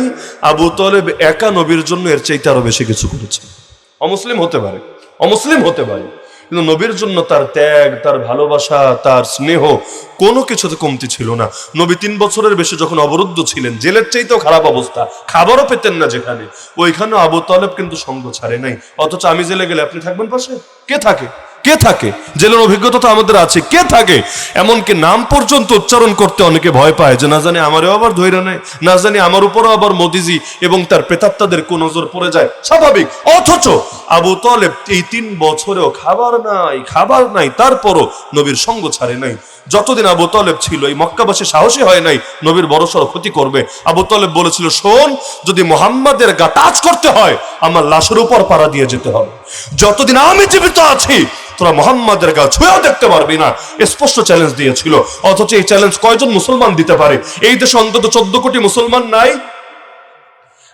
আবু তালেব একা নবীর জন্য এর চাইতে আরো বেশি কিছু করেছে। অমুসলিম হতে পারে, অমুসলিম হতে পারে, কিন্তু নবীর জন্য তার ত্যাগ, তার ভালোবাসা, তার স্নেহ কোনো কিছুতে কমতি ছিল না। নবী 3 বছরের বেশি যখন অবরুদ্ধ ছিলেন, জেলের চাইতেও খারাপ অবস্থা, খাবারও পেতেন না যেখানে, ওইখানেও আবু তালেব কিন্তু সঙ্গ ছাড়ে নাই। অথচ আমি জেলে গেলে আপনি থাকবেন পাশে? কে থাকে? কে থাকে? জেলের অভিজ্ঞতা তো আমাদের আছে, কে থাকে? এমনকি নাম পর্যন্ত উচ্চারণ করতে অনেকে ভয় পায়, যে না জানি আমারও আবার ধৈর্য নেই, না জানি আমার উপরও আবার মোদিজি এবং তার প্রেতাত্মাদের কোন নজর পড়ে যায়, স্বাভাবিক। অথচ আবু তালেব এই 3 বছরেও খাবার নাই, তারপরও নবীর সঙ্গ ছাড়ে নাই। যতদিন আবু তালেব ছিল এই মক্কাবাসী সাহসী হয় নাই নবীর বড়সড় ক্ষতি করবে। আবু তালেব বলেছিল, শোন, যদি মুহাম্মাদের গা টাচ করতে হয় আমার লাশের উপর পাড়া দিয়ে যেতে হবে, যতদিন আমি জীবিত আছি তোরা মুহাম্মাদের গা ছুঁয়েও দেখতে পারবি না। স্পষ্ট চ্যালেঞ্জ দিয়েছিল। অথচ এই চ্যালেঞ্জ কয়জন মুসলমান দিতে পারে? এই দেশে অন্তত 14 কোটি মুসলমান নাই?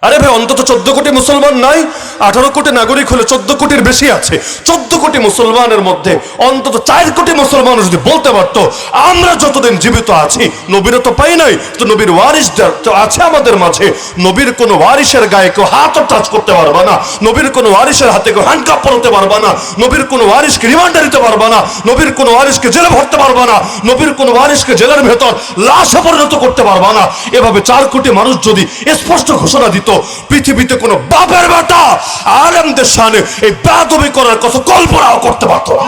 আরে ভাই, অন্তত 14 কোটি মুসলমান নাই? 18 কোটি নাগরিক হলে 14 কোটির বেশি আছে। 14 কোটি মুসলমানের মধ্যে অন্তত 4 কোটি মুসলমান যদি বলতে পারতো আমরা যতদিন জীবিত আছি, নবীরা তো পাই নাই, তো নবীর ওয়ারিস তো আছে আমাদের মাঝে, নবীর কোন ওয়ারিসের গায়ে কেউ হাতও টাচ করতে পারবা না, নবীর কোন ওয়ারিসের হাতে কেউ হ্যান্ডকাপ পরাতে পারবা না, নবীর কোন ওয়ারিসকে রিমান্ডে নিতে পারবা না, নবীর কোন ওয়ারিসকে জেলে ভরতে পারবা না, নবীর কোন ওয়ারিসকে জেলের ভেতর লাশে পরিণত করতে পারবা না। এভাবে 4 কোটি মানুষ যদি স্পষ্ট ঘোষণা দিত, পৃথিবীতে কোন বাপের বেটা আলেমদের সামনে এই বেয়াদবি করার কথা কল্পনাও করতে পারত না।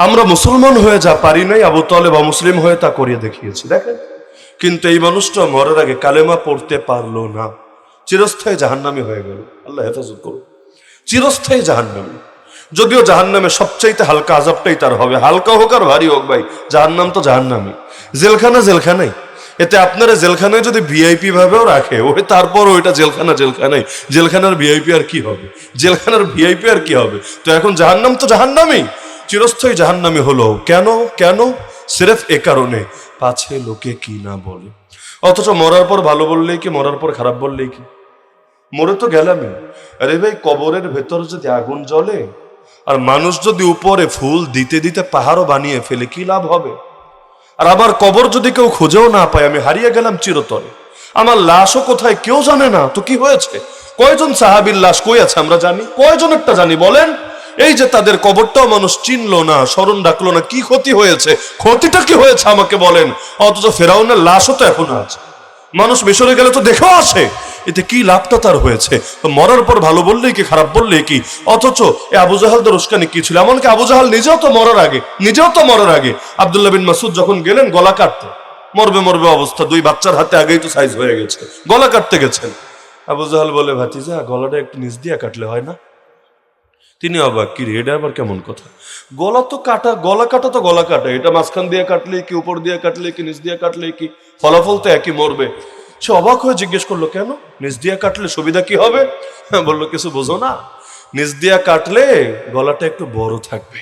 আমরা মুসলমান হয়ে যা পারি নাই, আবু তালেব মুসলিম হয়ে তা করিয়ে দেখিয়েছি। দেখেন, কিন্তু এই মানুষটা মরার আগে কালেমা পড়তে পারলো না, চিরস্থায়ী জাহান্নামী হয়ে গেল। আল্লাহ হেফাজত করুন। চিরস্থায়ী জাহান্নামী। যদিও জাহান্নামে সবচাইতে হালকা আযাবটাই তার হবে, হালকা হোক আর ভারী হোক ভাই, জাহান্নাম তো জাহান্নামী। জেলখানা জেলখানাই, এতে আপনারা জেলখানায় যদি ভিআইপি ভাবেও রাখে, ওই তারপর ওইটা জেলখানা জেলখানাই। জেলখানার ভিআইপি আর কি হবে? জেলখানার ভিআইপি আর কি হবে? তো এখন জাহান্নাম তো জাহান্নামী, চিরস্থায়ী জাহান্নামী হলো। কেন? কেন? সিরেফ এ কারণে, পাছে লোকে কি না বলে। অথচ মরার পর ভালো বললেই কি, মরার পর খারাপ বললেই কি? মরে তো গেলামই। আরে ভাই, কবরের ভেতর যদি আগুন জ্বলে আর মানুষ যদি উপরে ফুল দিতে দিতে পাহাড়ও বানিয়ে ফেলে, কি লাভ হবে? আর আবার কবর যদি কেউ খুঁজেও না পায়, আমি হারিয়ে গেলাম চিরতরে, আমার লাশও কোথায় কেউ জানে না, তো কি হয়েছে? কয়জন সাহাবীর লাশ কই আছে আমরা জানি? কয়জনেরটা জানি বলেন? এই যে তাদের কবরটাও মানুষ চিনলো না, স্মরণ রাখলো না, কি ক্ষতি হয়েছে? ক্ষতিটা কি হয়েছে আমাকে বলেন? অথচ ফেরাউনের লাশও তো এখনো আছে, মানুষ মিশরে গেলে তো দেখেও আসে, এতে কি লাভটা তার হয়েছে? মরার পর ভালো বললেই কি, খারাপ বললেই কি? অথচ এই আবু জাহালদের উস্কানি কি ছিল? এমনকি আবু জাহাল নিজেও তো মরার আগে আব্দুল্লাহ বিন মাসউদ যখন গেলেন গলা কাটতে, মরবে অবস্থা, 2 বাচ্চার হাতে আগেই তো সাইজ হয়ে গেছে, গলা কাটতে গেছেন। আবু জাহাল বলে, ভাতিজা গলাটা একটু নিচ দিয়ে কাটলে হয় না? তিনি অবাক, কি রে, এটা আবার কেমন কথা? গলা কাটা তো গলা কাটা, এটা মাঝখান দিয়ে কাটলে কি, উপর দিয়ে কাটলে কি, নিচ দিয়ে কাটলে কি, ফলাফল তো একই, মরবে। সে অবাক হয়ে জিজ্ঞেস করলো, কেন? নিচ দিয়ে কাটলে সুবিধা কি হবে? বললো, কিছু বোঝো না, নিচ দিয়ে কাটলে গলাটা একটু বড় থাকবে,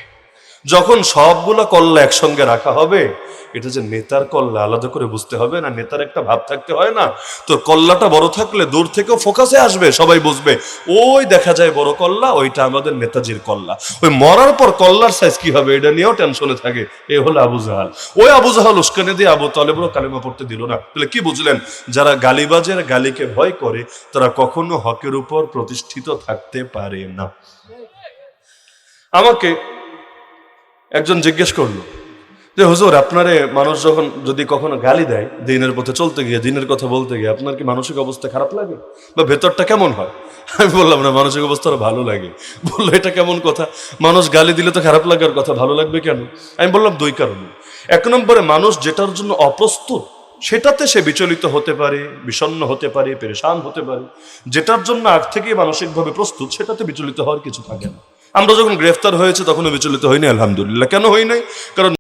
যখন সবগুলা কল্লা একসঙ্গে রাখা হবে, এটা যে নেতার কল্লা আলাদা করে বুঝতে হবে না, নেতার একটা ভাব থাকতে হয় না? তো কল্লাটা বড় থাকলে দূর থেকেও ফোকাসে আসবে, সবাই বুঝবে, ওই দেখা যায় বড় কল্লা, ওইটা আমাদের নেতাজির কল্লা। ওই মরার পর কল্লার সাইজ কি হবে এটা নিয়েও টেনশনে থাকে। এ হলো আবু জাহাল। ওই আবু জাহাল উস্কানি দিয়ে আবু তালেবও কালেমা পড়তে দিল না। তাহলে কি বুঝলেন? যারা গালিবাজের গালিকে ভয় করে তারা কখনো হকের উপর প্রতিষ্ঠিত থাকতে পারে না। আমাকে একজন জিজ্ঞেস করলো যে, হুজুর, আপনারে মানুষ যখন যদি কখনো গালি দেয় দিনের পথে চলতে গিয়ে, দিনের কথা বলতে গিয়ে, আপনার কি মানসিক অবস্থা খারাপ লাগে বা ভেতরটা কেমন হয়? আমি বললাম, না, মানসিক অবস্থা ভালো লাগে। বললো, এটা কেমন কথা? মানুষ গালি দিলে তো খারাপ লাগার কথা, ভালো লাগবে কেন? আমি বললাম, 2 কারণে। 1 নম্বরে, মানুষ যেটার জন্য অপ্রস্তুত সেটাতে সে বিচলিত হতে পারে, বিষণ্ণ হতে পারে, পেরেশান হতে পারে। যেটার জন্য আগ থেকেই মানসিকভাবে প্রস্তুত সেটাতে বিচলিত হওয়ার কিছু থাকে না। আমরা যখন গ্রেফতার হয়েছে তখনও বিচলিত হইনি, আলহামদুলিল্লাহ। কেন হই নাই? কারণ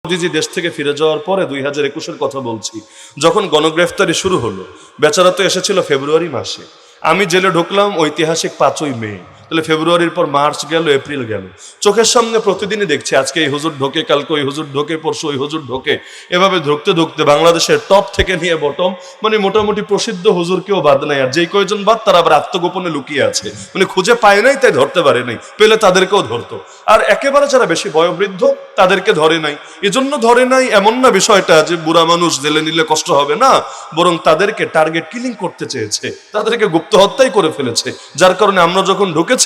মোদিজি দেশ থেকে ফিরে যাওয়ার পরে 2021-এর কথা বলছি, যখন গণগ্রেফতারি শুরু হলো, বেচারা তো এসেছিল ফেব্রুয়ারি মাসে, আমি জেলে ঢুকলাম ঐতিহাসিক 5ই মে। তাহলে ফেব্রুয়ারির পর মার্চ গেল, এপ্রিল গেল, চোখের সামনে প্রতিদিনই দেখছি, আজকে এই হুজুর ঢোকে, কালকে ওই হুজুর ঢোকে, পরশু ওই হুজুর ঢোকে। এভাবে ঢুকতে ঢুকতে বাংলাদেশের টপ থেকে নিয়ে বটম, মানে মোটামুটি প্রসিদ্ধ হুজুর কেউ বাদ নাই। আর যেই কয়জন বাদ তারা আবার আত্মগোপনে লুকিয়ে আছে, মানে খুঁজে পায় নাই তাই ধরতে পারে নাই, পেলে তাদেরকেও ধরতো। আর একেবারে যারা বেশি বয়োবৃদ্ধ তাদেরকে ধরে নাই। এজন্য ধরে নাই এমন না বিষয়টা যে বুড়া মানুষ জেলে নিলে কষ্ট হবে না, বরং তাদেরকে টার্গেট কিলিং করতে চেয়েছে, তাদেরকে গুপ্ত হত্যাই করে ফেলেছে। যার কারণে আমরা যখন ঢুকেছি,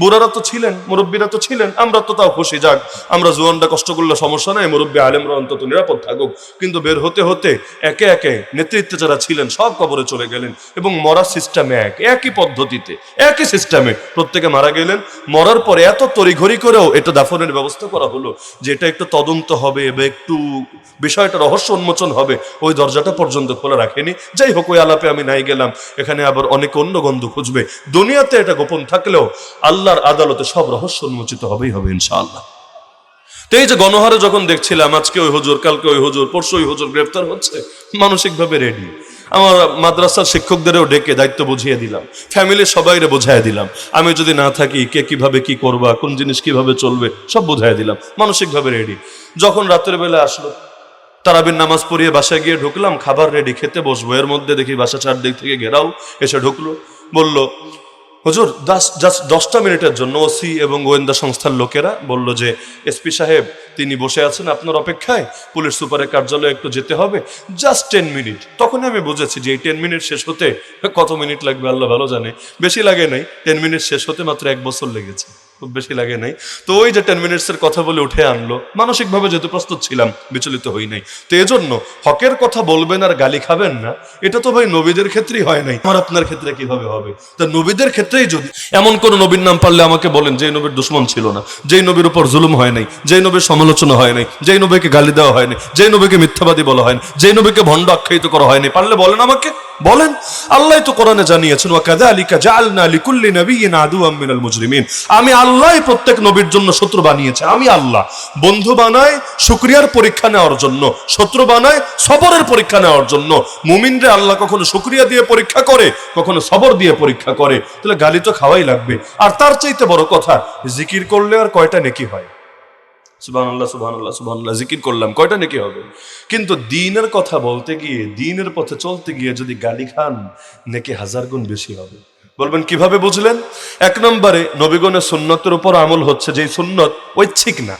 বুড়ারা তো ছিলেন, মুরব্বীরা তো ছিলেন, আমরা তো তাও খুশি, যাক আমরা জোয়ানরা কষ্ট করলে সমস্যা নাই, মুরব্বী আলেমরা অন্তত নিরাপদ থাকুক। কিন্তু বের হতে হতে একে একে নেতৃত্বে যারা ছিলেন সব কবরে চলে গেলেন, এবং মরার সিস্টেমে একই পদ্ধতিতে, একই সিস্টেমে প্রত্যেকে মারা গেলেন। মরার পরে এত তড়িঘড়ি করেও এটা দাফনের ব্যবস্থা করা হলো যে এটা একটু তদন্ত হবে বা একটু বিষয়টা রহস্য উন্মোচন হবে, ওই দরজাটা পর্যন্ত খোলা রাখেনি। যাই হোক, ওই আলাপে আমি নাই গেলাম। এখানে আবার অনেক অন্য গন্ধ খুঁজবে। দুনিয়াতে এটা গোপন থাকলেও আল্লাহর আদালতে সব রহস্য উন্মোচিত হবেই হবে ইনশাআল্লাহ। তো এই যে গণহারে যখন দেখছিলাম আজকে ওই হুজুর, কালকে ওই হুজুর, পরশু ওই হুজুর গ্রেফতার হচ্ছে, মানসিকভাবে রেডি। আমার মাদ্রাসার শিক্ষকদেরও ডেকে দায়িত্ব বুঝিয়ে দিলাম, ফ্যামিলির সবাইরে বোঝাই দিলাম, আমি যদি না থাকি কে কিভাবে কি করবা, কোন জিনিস কিভাবে চলবে সব বোঝাই দিলাম, মানসিকভাবে রেডি। যখন রাতের বেলা আসলো, তারাবির নামাজ পড়িয়ে বাসায় গিয়ে ঢুকলাম, খাবার রেডি, খেতে বসবো, এর মধ্যে দেখি বাসা চারদিক থেকে ঘেরাও এসে ঢুকলো। বলল, হুজুর জাস্ট 10টা মিনিটের জন্য ওসি এবং গোয়েন্দা সংস্থার লোকেরা বলল যে এসপি সাহেব তিনি বসে আছেন আপনার অপেক্ষায়, পুলিশ সুপারের কার্যালয়ে একটু যেতে হবে, জাস্ট 10 মিনিট। তখন আমি বুঝেছি যে এই 10 মিনিট শেষ হতে কত মিনিট লাগবে আল্লাহ ভালো জানে। বেশি লাগে নাই, 10 মিনিট শেষ হতে মাত্র 1 বছর লেগেছে, খুব বেশি লাগে নাই। তো ওই যে 10 মিনিটসের কথা বলে উঠে আনলো, মানসিকভাবে যেহেতু প্রস্তুত ছিলাম, বিচলিত হই নাই। তো এজন্য হকের কথা বলবেন আর গালি খাবেন না, এটা তো ভাই নবীদের ক্ষেত্রেই হয় নাই, আমার আপনার ক্ষেত্রে কিভাবে হবে? তা নবীদের ক্ষেত্রেই যদি এমন কোন নবীর নাম পারলে আমাকে বলেন যে নবীর দুশ্মন ছিল না, যেই নবীর উপর জুলুম হয় নাই, যেই নবীর সমালোচনা হয় নাই, যেই নবীকে গালি দেওয়া হয়নি, যেই নবীকে মিথ্যাবাদী বলা হয়নি, যেই নবীকে ভণ্ড আখ্যায়িত করা হয়নি, পারলে বলেন আমাকে, বলেন। আল্লাহ তো কোরআনে জানিয়েছেন, ওয়া কাযালিকা জাআলনা লিকুল্লি নাবিয়্যিন আদুওয়াম মিনাল মুজরিমিন, আমি আল্লাহই প্রত্যেক নবীর জন্য শত্রু বানিয়েছি। আমি আল্লাহ বন্ধু বানাই শুকরিয়ার পরীক্ষা নেওয়ার জন্য, শত্রু বানাই সবরের পরীক্ষা নেওয়ার জন্য। মুমিনরে আল্লাহ কখনো শুকরিয়া দিয়ে পরীক্ষা করে, কখনো সবর দিয়ে পরীক্ষা করে। তাহলে গালি তো খাওয়াই লাগবে। আর তার চাইতে বড় কথা, জিকির করলে আর কয়টা নেকি হয়? সুবহানাল্লাহ সুবহানাল্লাহ সুবহানাল্লাহ, জিকির করলাম, কয়টা নেকি হবে? কিন্তু দ্বীনের কথা বলতে গিয়ে, দ্বীনের পথে চলতে গিয়ে যদি গালি খান, নেকি 1000 গুণ বেশি হবে। বলবেন কিভাবে বুঝলেন? 1 নম্বরে নবীগণের সুন্নতের উপর আমল হচ্ছে, যেই সুন্নত ঐচ্ছিক না।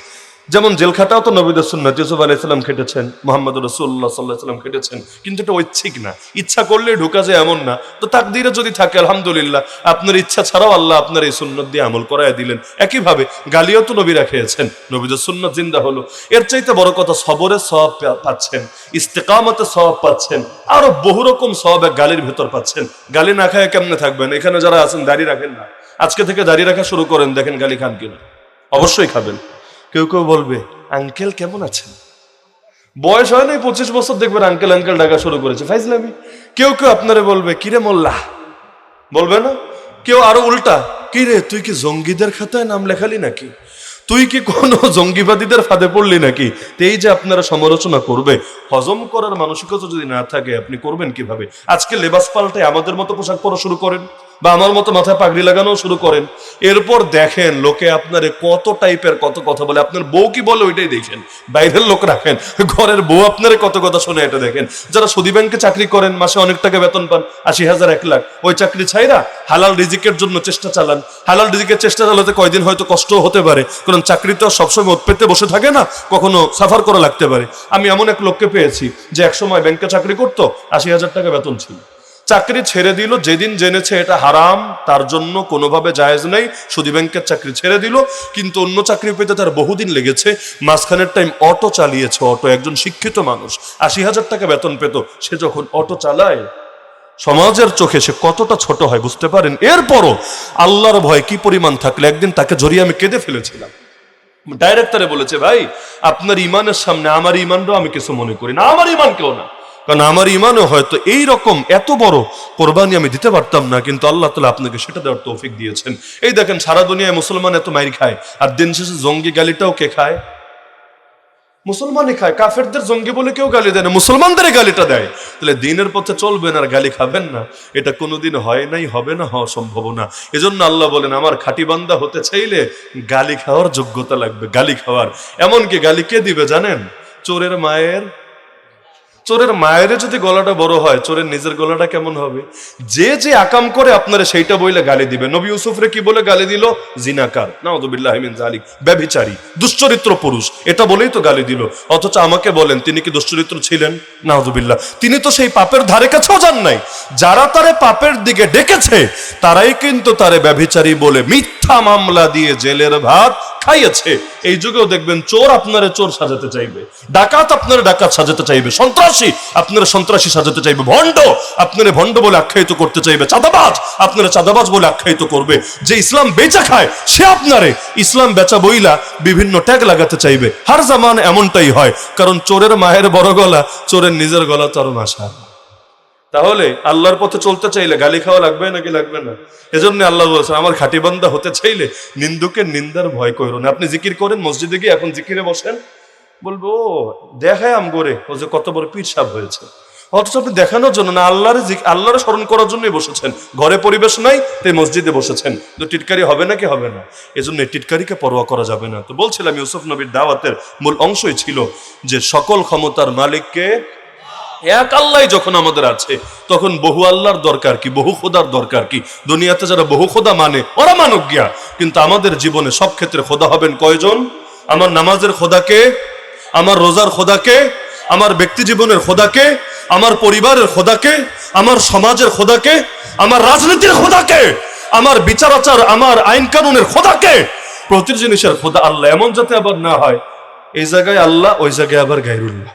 যেমন জেলখাটাও তো নবীদের সুন্নত, ইউসুফ আলাইহিস সালাম খেটেছেন, মুহাম্মদ রাসূলুল্লাহ সাল্লাল্লাহু আলাইহি ওয়াসাল্লাম খেটেছেন, কিন্তু এটা ঐচ্ছিক না, ইচ্ছা করলে ঢোকা যায় এমন না। তো তাকদীরে যদি থাকে আলহামদুলিল্লাহ, আপনার ইচ্ছা ছাড়াও আল্লাহ আপনার এই সুন্নত দিয়ে আমল করায় দিলেন। একইভাবে গালিও তো নবীরা খেয়েছেন, নবীদের সুন্নত জিন্দা হলো। এর চাইতে বড় কথা, সবরের সওয়াব পাচ্ছেন, ইস্তেকামতের সওয়াব পাচ্ছেন, আরো বহু রকম সওয়াব গালির ভেতর পাচ্ছেন। গালি না খায় কেমনে থাকবেন? এখানে যারা আছেন দাড়ি রাখেন না, আজকে থেকে দাড়ি রাখা শুরু করেন, দেখেন গালি খান কিনা। অবশ্যই খাবেন। কেউ কেউ বলবে, আঙ্কেল কেমন আছেন? বয়স হয় নাই 25 বছর, দেখবেন আঙ্কেল আঙ্কেল ডাকা শুরু করেছে, ফাইজলামি। কেউ কেউ আপনারে বলবে, কিরে মোল্লা, বলবে না? কেউ আরো উল্টা, কিরে তুই কি জঙ্গিদের খাতায় নাম লেখালি নাকি? তুই কি কোনো জঙ্গিবাদীদের ফাঁদে পড়লি নাকি? এই যে আপনারা সমালোচনা করবে, হজম করার মানসিকতা যদি না থাকে, আপনি করবেন কিভাবে? আজকে লেবাস পাল্টায় আমাদের মতো পোশাক পরা শুরু করেন, বা আমার মতো মাথায় পাগড়ি লাগানো শুরু করেন। এরপর দেখেন লোকে আপনারে কত টাইপের কত কথা বলে। আপনার বউ কি বলে ওইটাই দেখেন, বাইরের লোক রাখেন, ঘরের বউ আপনারে কত কথা শোনে এটা দেখেন। যারা সুদী ব্যাংকে চাকরি করেন, মাসে অনেক টাকা বেতন পান, 80,000 1 লাখ, ওই চাকরি ছাইরা হালাল রিজিকের জন্য চেষ্টা চালান। হালাল রিজিকের চেষ্টা চালাতে কয়দিন হয়তো কষ্ট হতে পারে, কারণ চাকরি তো সবসময় ওত পেতে বসে থাকে না, কখনো সাফার করা লাগতে পারে। আমি এমন এক লোককে পেয়েছি যে একসময় ব্যাংকে চাকরি করতো, 80,000 টাকা বেতন ছিল, চাকরি ছেড়ে দিল। যেদিন জেনেছে এটা হারাম, তার জন্য কোনোভাবে জায়েজ নেই, সুদী ব্যাংকের চাকরি ছেড়ে দিল। কিন্তু অন্য চাকরি পেতে তার বহুদিন লেগেছে। মাঝখানের টাইম অটো চালিয়েছে, অটো, একজন শিক্ষিত মানুষ, 80,000 টাকা বেতন পেত। সে যখন অটো চালায়, সমাজের চোখে সে কতটা ছোট হয় বুঝতে পারেন। এরপরও আল্লাহর ভয় কি পরিমাণ থাকলে, একদিন তাকে জড়িয়ে আমি কেঁদে ফেলেছিলাম। ডাইরেক্টরে বলেছে, ভাই আপনার ইমানের সামনে আমার ইমানটাও আমি কিছু মনে করি না, আমার ইমান কেউ না, কারণ আমার ইমানও হয়তো এই রকম এত বড় কোরবানি আমি দিতে পারতাম না, কিন্তু আল্লাহ তাআলা আপনাকে সেটা দেওয়ার তৌফিক দিয়েছেন। এই দেখেন সারা দুনিয়ায় মুসলমান এত মাইর খায়, আর দিন শেষে জঙ্গি গালিটাও কে খায়? মুসলমানই খায়। কাফেরদের জঙ্গি বলে কেউ গালি দেয় না, মুসলমানদের গালিটা দেয়। তাহলে দিনের পথে চলবেন আর গালি খাবেন না, এটা কোনোদিন হয় নাই, হবে না, হওয়া সম্ভব না। এজন্য আল্লাহ বলেন, আমার খাঁটি বান্দা হতে চাইলে গালি খাওয়ার যোগ্যতা লাগবে, গালি খাওয়ার। এমনকি গালি কে দিবে জানেন? চোরের মায়ের। চোরের মায়ের যদি গলাটা বড় হয়, চোরের নিজের গলাটা কেমন হবে? যে যে আকাম করে আপনারা সেইটা বইলে গালি দিবে। নবী ইউসুফরে কি বলে গালি দিল? জিনাকার, নাউযুবিল্লাহি মিন যালিক, ব্যভিচারী, দুশ্চরিত্র পুরুষ, এটা বলেই তো গালি দিল। অথচ আমাকে বলেন, তিনি কি দুশ্চরিত্র ছিলেন? নাউযুবিল্লাহ, তিনি তো সেই পাপের ধারে কাছেও যান নাই। যারা তারে পাপের দিকে ডেকেছে, তারাই কিন্তু তারে ব্যভিচারী বলে মিথ্যা মামলা দিয়ে জেলের ভাত খাইয়েছে। এই যুগেও দেখবেন চোর আপনারে চোর সাজাতে চাইবে, ডাকাত আপনারা ডাকাত সাজাতে চাইবে, সন্ত্রাসী আপনারা সন্ত্রাসী সাজাতে চাইবে, ভণ্ড আপনারা ভণ্ড বলে আখ্যায়িত করতে চাইবে, চাঁদাবাজ আপনারা চাঁদাবাজ বলে আখ্যায়িত করবে। যে ইসলাম বেচা খায়, সে আপনারে ইসলাম বেচা বইলা বিভিন্ন ট্যাগ লাগাতে চাইবে। হার জামান এমনটাই হয়, কারণ চোরের মায়ের বড় গলা, চোরের নিজের গলা তো আরো মাশাআল্লাহ। তাহলে আল্লাহর পথে চলতে চাইলে গালি খাওয়া লাগবে নাকি লাগবে না? এজন্য আল্লাহ বলছেন, আমার খাঁটি বান্দা হতে চাইলে নিন্দুকের নিন্দার ভয় করো না। আপনি জিকির করেন, মসজিদে গিয়ে এখন জিকিরে বসেন, বলবো ও দেখায় আম করে ও যে কত বড় পীর সাহেব হয়েছে, অথচ আপনি দেখানোর জন্য না, আল্লাহর স্মরণ করার জন্যই বসেছেন। ঘরে পরিবেশ নাই, তাই মসজিদে বসেছেন। তো টিটকারি হবে নাকি হবে না? এজন্য টিটকারিকে পরোয়া করা যাবে না। তো বলছিলাম ইউসুফ নবীর দাওয়াতের মূল অংশই ছিল যে সকল ক্ষমতার মালিককে এক আল্লাহ যখন আমাদের আছে, তখন বহু আল্লাহর দরকার কি, বহু খোদার দরকার কি? দুনিয়াতে যারা বহু খোদা মানে ওরা মানব গিয়া, কিন্তু আমাদের জীবনে সব ক্ষেত্রে খোদা হবেন কয়জন? আমার নামাজের খোদাকে, আমার রোজার খোদাকে, আমার ব্যক্তি জীবনের খোদাকে, আমার পরিবারের খোদাকে, আমার সমাজের খোদাকে, আমার রাজনীতির খোদাকে, আমার বিচার আচার, আমার আইন কানুনের খোদাকে। প্রতি জিনিসের খোদা আল্লাহ। এমন যাতে আবার না হয় এই জায়গায় আল্লাহ, ওই জায়গায় আবার গায়রুল্লাহ।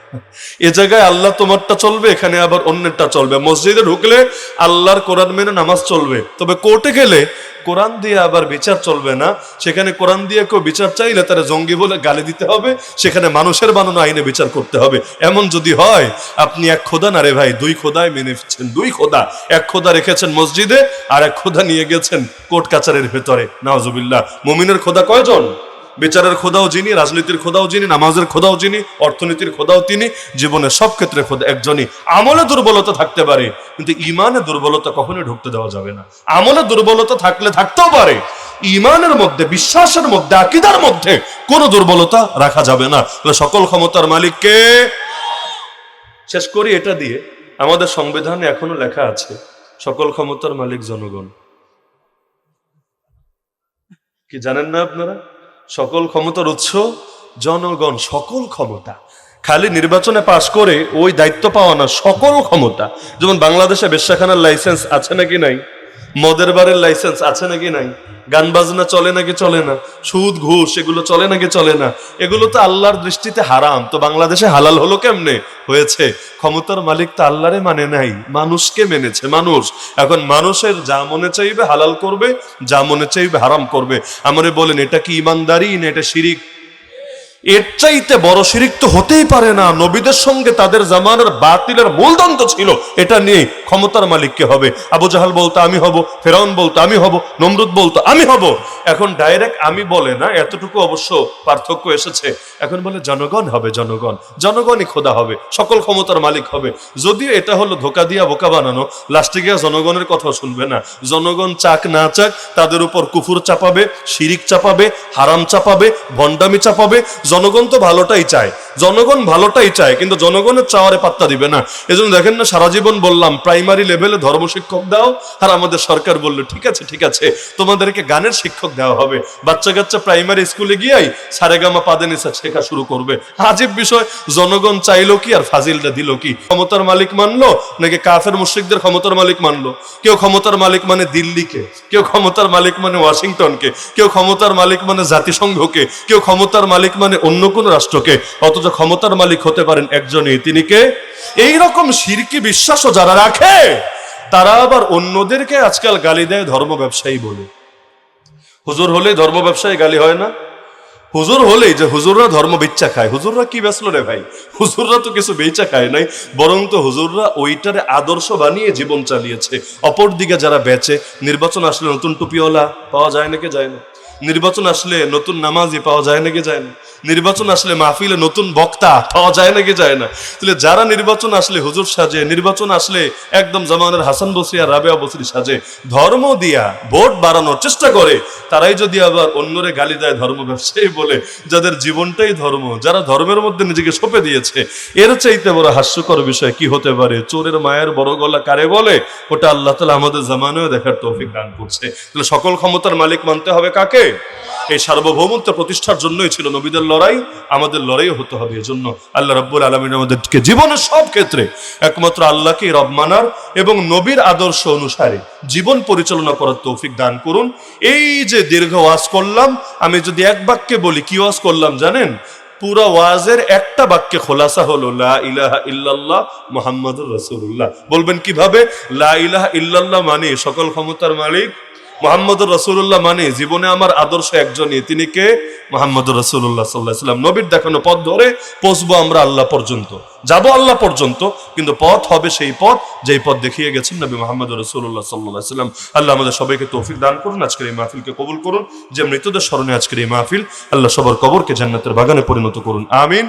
এ জায়গায় আল্লাহ তোমারটা চলবে, এখানে আবার অন্যেরটা চলবে। মসজিদে ঢুকলে আল্লাহর কোরআন মেনে নামাজ চলবে, তবে কোর্টে গেলে কোরআন দিয়ে আবার বিচার চলবে না। সেখানে কোরআন দিয়ে কেউ বিচার চাইলে তারা জঙ্গি বলে গালি দিতে হবে, সেখানে মানুষের বানানো আইনে বিচার করতে হবে। এমন যদি হয়, আপনি এক খোদা না রে ভাই, দুই খোদায় মেনে ফেলছেন। দুই খোদা, এক খোদা রেখেছেন মসজিদে, আর এক খোদা নিয়ে গেছেন কোর্ট কাচারের ভেতরে। নাউজুবিল্লাহ। মুমিনের খোদা কয়জন? বিচারের খোদাও যিনি, রাজনীতির খোদাও যিনি, নামাজের খোদাও যিনি, অর্থনীতির খোদাও তিনি, জীবনের সব ক্ষেত্রে খোদা একজনই। আমলে দুর্বলতা থাকতে পারে, কিন্তু ইমানে দুর্বলতা কখনোই ঢুকতে দেওয়া যাবে না। আমলে দুর্বলতা থাকলে থাকতেও পারে, ইমানের মধ্যে, বিশ্বাসের মধ্যে, আকীদার মধ্যে কোনো দুর্বলতা রাখা যাবে না। সকল ক্ষমতার মালিককে। শেষ করি এটা দিয়ে, আমাদের সংবিধানে এখনো লেখা আছে সকল ক্ষমতার মালিক জনগণ। কি জানেন না আপনারা? সকল ক্ষমতার উৎস জনগণ। সকল ক্ষমতা, খালি নির্বাচনে পাশ করে ওই দায়িত্ব পাওয়া না, সকল ক্ষমতা। যেমন বাংলাদেশে বেশ্যাখানার লাইসেন্স আছে নাকি নাই, মদের বারের লাইসেন্স আছে নাকি নাই, গান বাজনা চলে নাকি চলে না, সুদ ঘুষ এগুলো চলে নাকি চলে না, এগুলো তো আল্লাহর দৃষ্টিতে হারাম। তো বাংলাদেশে হালাল হলো কেমনে? হয়েছে ক্ষমতার মালিক তো আল্লাহরে মানে নাই, মানুষকে মেনেছে। মানুষ এখন মানুষের যা মনে চাইবে হালাল করবে, যা মনে চাইবে হারাম করবে। আমারে বলেন, এটা কি ইমানদারি না এটা শিরিক? এর চাইতে বড় শিরিক তো হতেই পারে না। নবীদের সঙ্গে তাদের জামানার বাতিলের মূলদণ্ড ছিল এটা নিয়ে, ক্ষমতার মালিক কে হবে? আবু জাহাল বলতো আমি হব, ফেরাউন বলতো আমি হব, নমরুদ বলতো আমি হব। এখন ডাইরেক্ট আমি বলে না, এতটুকু অবশ্য পার্থক্য এসেছে। এখন বলে জনগণ হবে, জনগণ, জনগণই খোদা হবে, সকল ক্ষমতার মালিক হবে। যদিও এটা হলো ধোকা দিয়া বোকা বানানো। লাস্টে গিয়ে জনগণের কথা শুনবে না। জনগণ চাক না চাক তাদের উপর কুফুর চাপাবে, শিরিক চাপাবে, হারাম চাপাবে, ভণ্ডামি চাপাবে। জনগণ তো ভালোটাই চায়, জনগণ ভালোটাই চায়, কিন্তু জনগণের চাওয়ারে পাত্তা দিবে না। এজন্য দেখেন না, সারা জীবন বললাম প্রাইমারি লেভেলে ধর্ম শিক্ষক দাও, আর আমাদের সরকার বললো ঠিক আছে ঠিক আছে তোমাদেরকে গানের শিক্ষক দেওয়া হবে। বাচ্চা কাচ্চা প্রাইমারি স্কুলে গিয়েই সারেগামা পাদেনিসা শেখা শুরু করবে। আজীব বিষয়, জনগণ চাইলো কি আর ফাজিলটা দিল কি? ক্ষমতার মালিক মানলো নাকি কাফের মুশরিকদের ক্ষমতার মালিক মানলো? কেউ ক্ষমতার মালিক মানে দিল্লিকে, কেউ ক্ষমতার মালিক মানে ওয়াশিংটনকে, কেউ ক্ষমতার মালিক মানে জাতিসংঘকে, কেউ ক্ষমতার মালিক মানে অন্য কোন রাষ্ট্রকে। অথচ ক্ষমতার মালিক হতে পারেন একজনই, তিনি কে? এইরকম শিরকি বিশ্বাসও যারা রাখে, তারা আবার অন্যদেরকে আজকাল গালি দেয় ধর্ম ব্যবসায়ী বলে। হুজুর হলেই ধর্ম ব্যবসায়ী গালি হয় না? হুজুর হলেই যে হুজুররা ধর্ম বেচা খায়। হুজুররা কি বেচলো রে ভাই? হুজুররা তো কিছু বেচা খায় নাই, বরং তো হুজুররা ওইটারে আদর্শ বানিয়ে জীবন চালিয়েছে। অপরদিকে যারা বেচে, নির্বাচন আসলে নতুন টুপিওয়ালা পাওয়া যায় নাকি যায় না? নির্বাচন আসলে নতুন নামাজি পাওয়া যায় নাকি যায় না? নির্বাচন আসলে মাহফিলে নতুন বক্তা পাওয়া যায় নাকি যায় না? তাহলে যারা নির্বাচন আসলে হুজুর সাজে, নির্বাচন আসলে একদম জামানের হাসান বসরি আর রাবেয়া বসরি সাজে, ধর্ম দিয়া ভোট বাড়ানোর চেষ্টা করে, তারাই যদি আবার অন্যরে গালি দেয় ধর্ম ব্যবসায়ী বলে, যাদের জীবনটাই ধর্ম, যারা ধর্মের মধ্যে নিজেকে সঁপে দিয়েছে, এর চাইতে বড় হাস্যকর বিষয় কি হতে পারে? চোরের মায়ের বড় গলা কারে বলে? ওটা আল্লাহ তাআলা আমাদের জামানায় দেখার তৌফিক দান করছে। তাহলে সকল ক্ষমতার মালিক মানতে হবে কাকে? এই সার্বভৌমত্ব প্রতিষ্ঠার জন্যই ছিল নবীদের লড়াই, আমাদের লড়াইও হতে হবে। এজন্য আল্লাহ রাব্বুল আলামিন আমাদেরকে জীবনের সব ক্ষেত্রে একমাত্র আল্লাহকে রব মানার এবং নবীর আদর্শ অনুসারে জীবন পরিচালনা করার তৌফিক দান করুন। এই যে দীর্ঘ ওয়াজ করলাম, আমি যদি এক বাক্যে বলি কি ওয়াজ করলাম জানেন? পুরো ওয়াজের একটা বাক্যে খোলাসা হলো লা ইলাহা ইল্লাল্লাহ মুহাম্মাদুর রাসূলুল্লাহ। বলবেন কিভাবে? লা ইলাহা ইল্লাল্লাহ মানে সকল ক্ষমতার মালিক, মুহাম্মদুর রাসূলুল্লাহ মানে জীবনে আমার আদর্শ একজনই, তিনি কে? মুহাম্মদুর রাসূলুল্লাহ সাল্লাল্লাহু আলাইহি ওয়াসাল্লাম। নবীর দেখানো পথ ধরে পৌঁছবো আমরা আল্লাহ পর্যন্ত। যাবো আল্লাহ পর্যন্ত, কিন্তু পথ হবে সেই পথ যেই পথ দেখিয়ে গেছেন নবী মুহাম্মদ রাসূলুল্লাহ সাল্লাল্লাহু আলাইহি ওয়াসাল্লাম। আল্লাহ আমাদের সবাইকে তৌফিক দান করুন, আজকের এই মাহফিলকে কবুল করুন। যে মৃতদের স্মরণে আজকের এই মাহফিল, আল্লাহ সবার কবরকে জান্নাতের বাগানে পরিণত করুন, আমিন।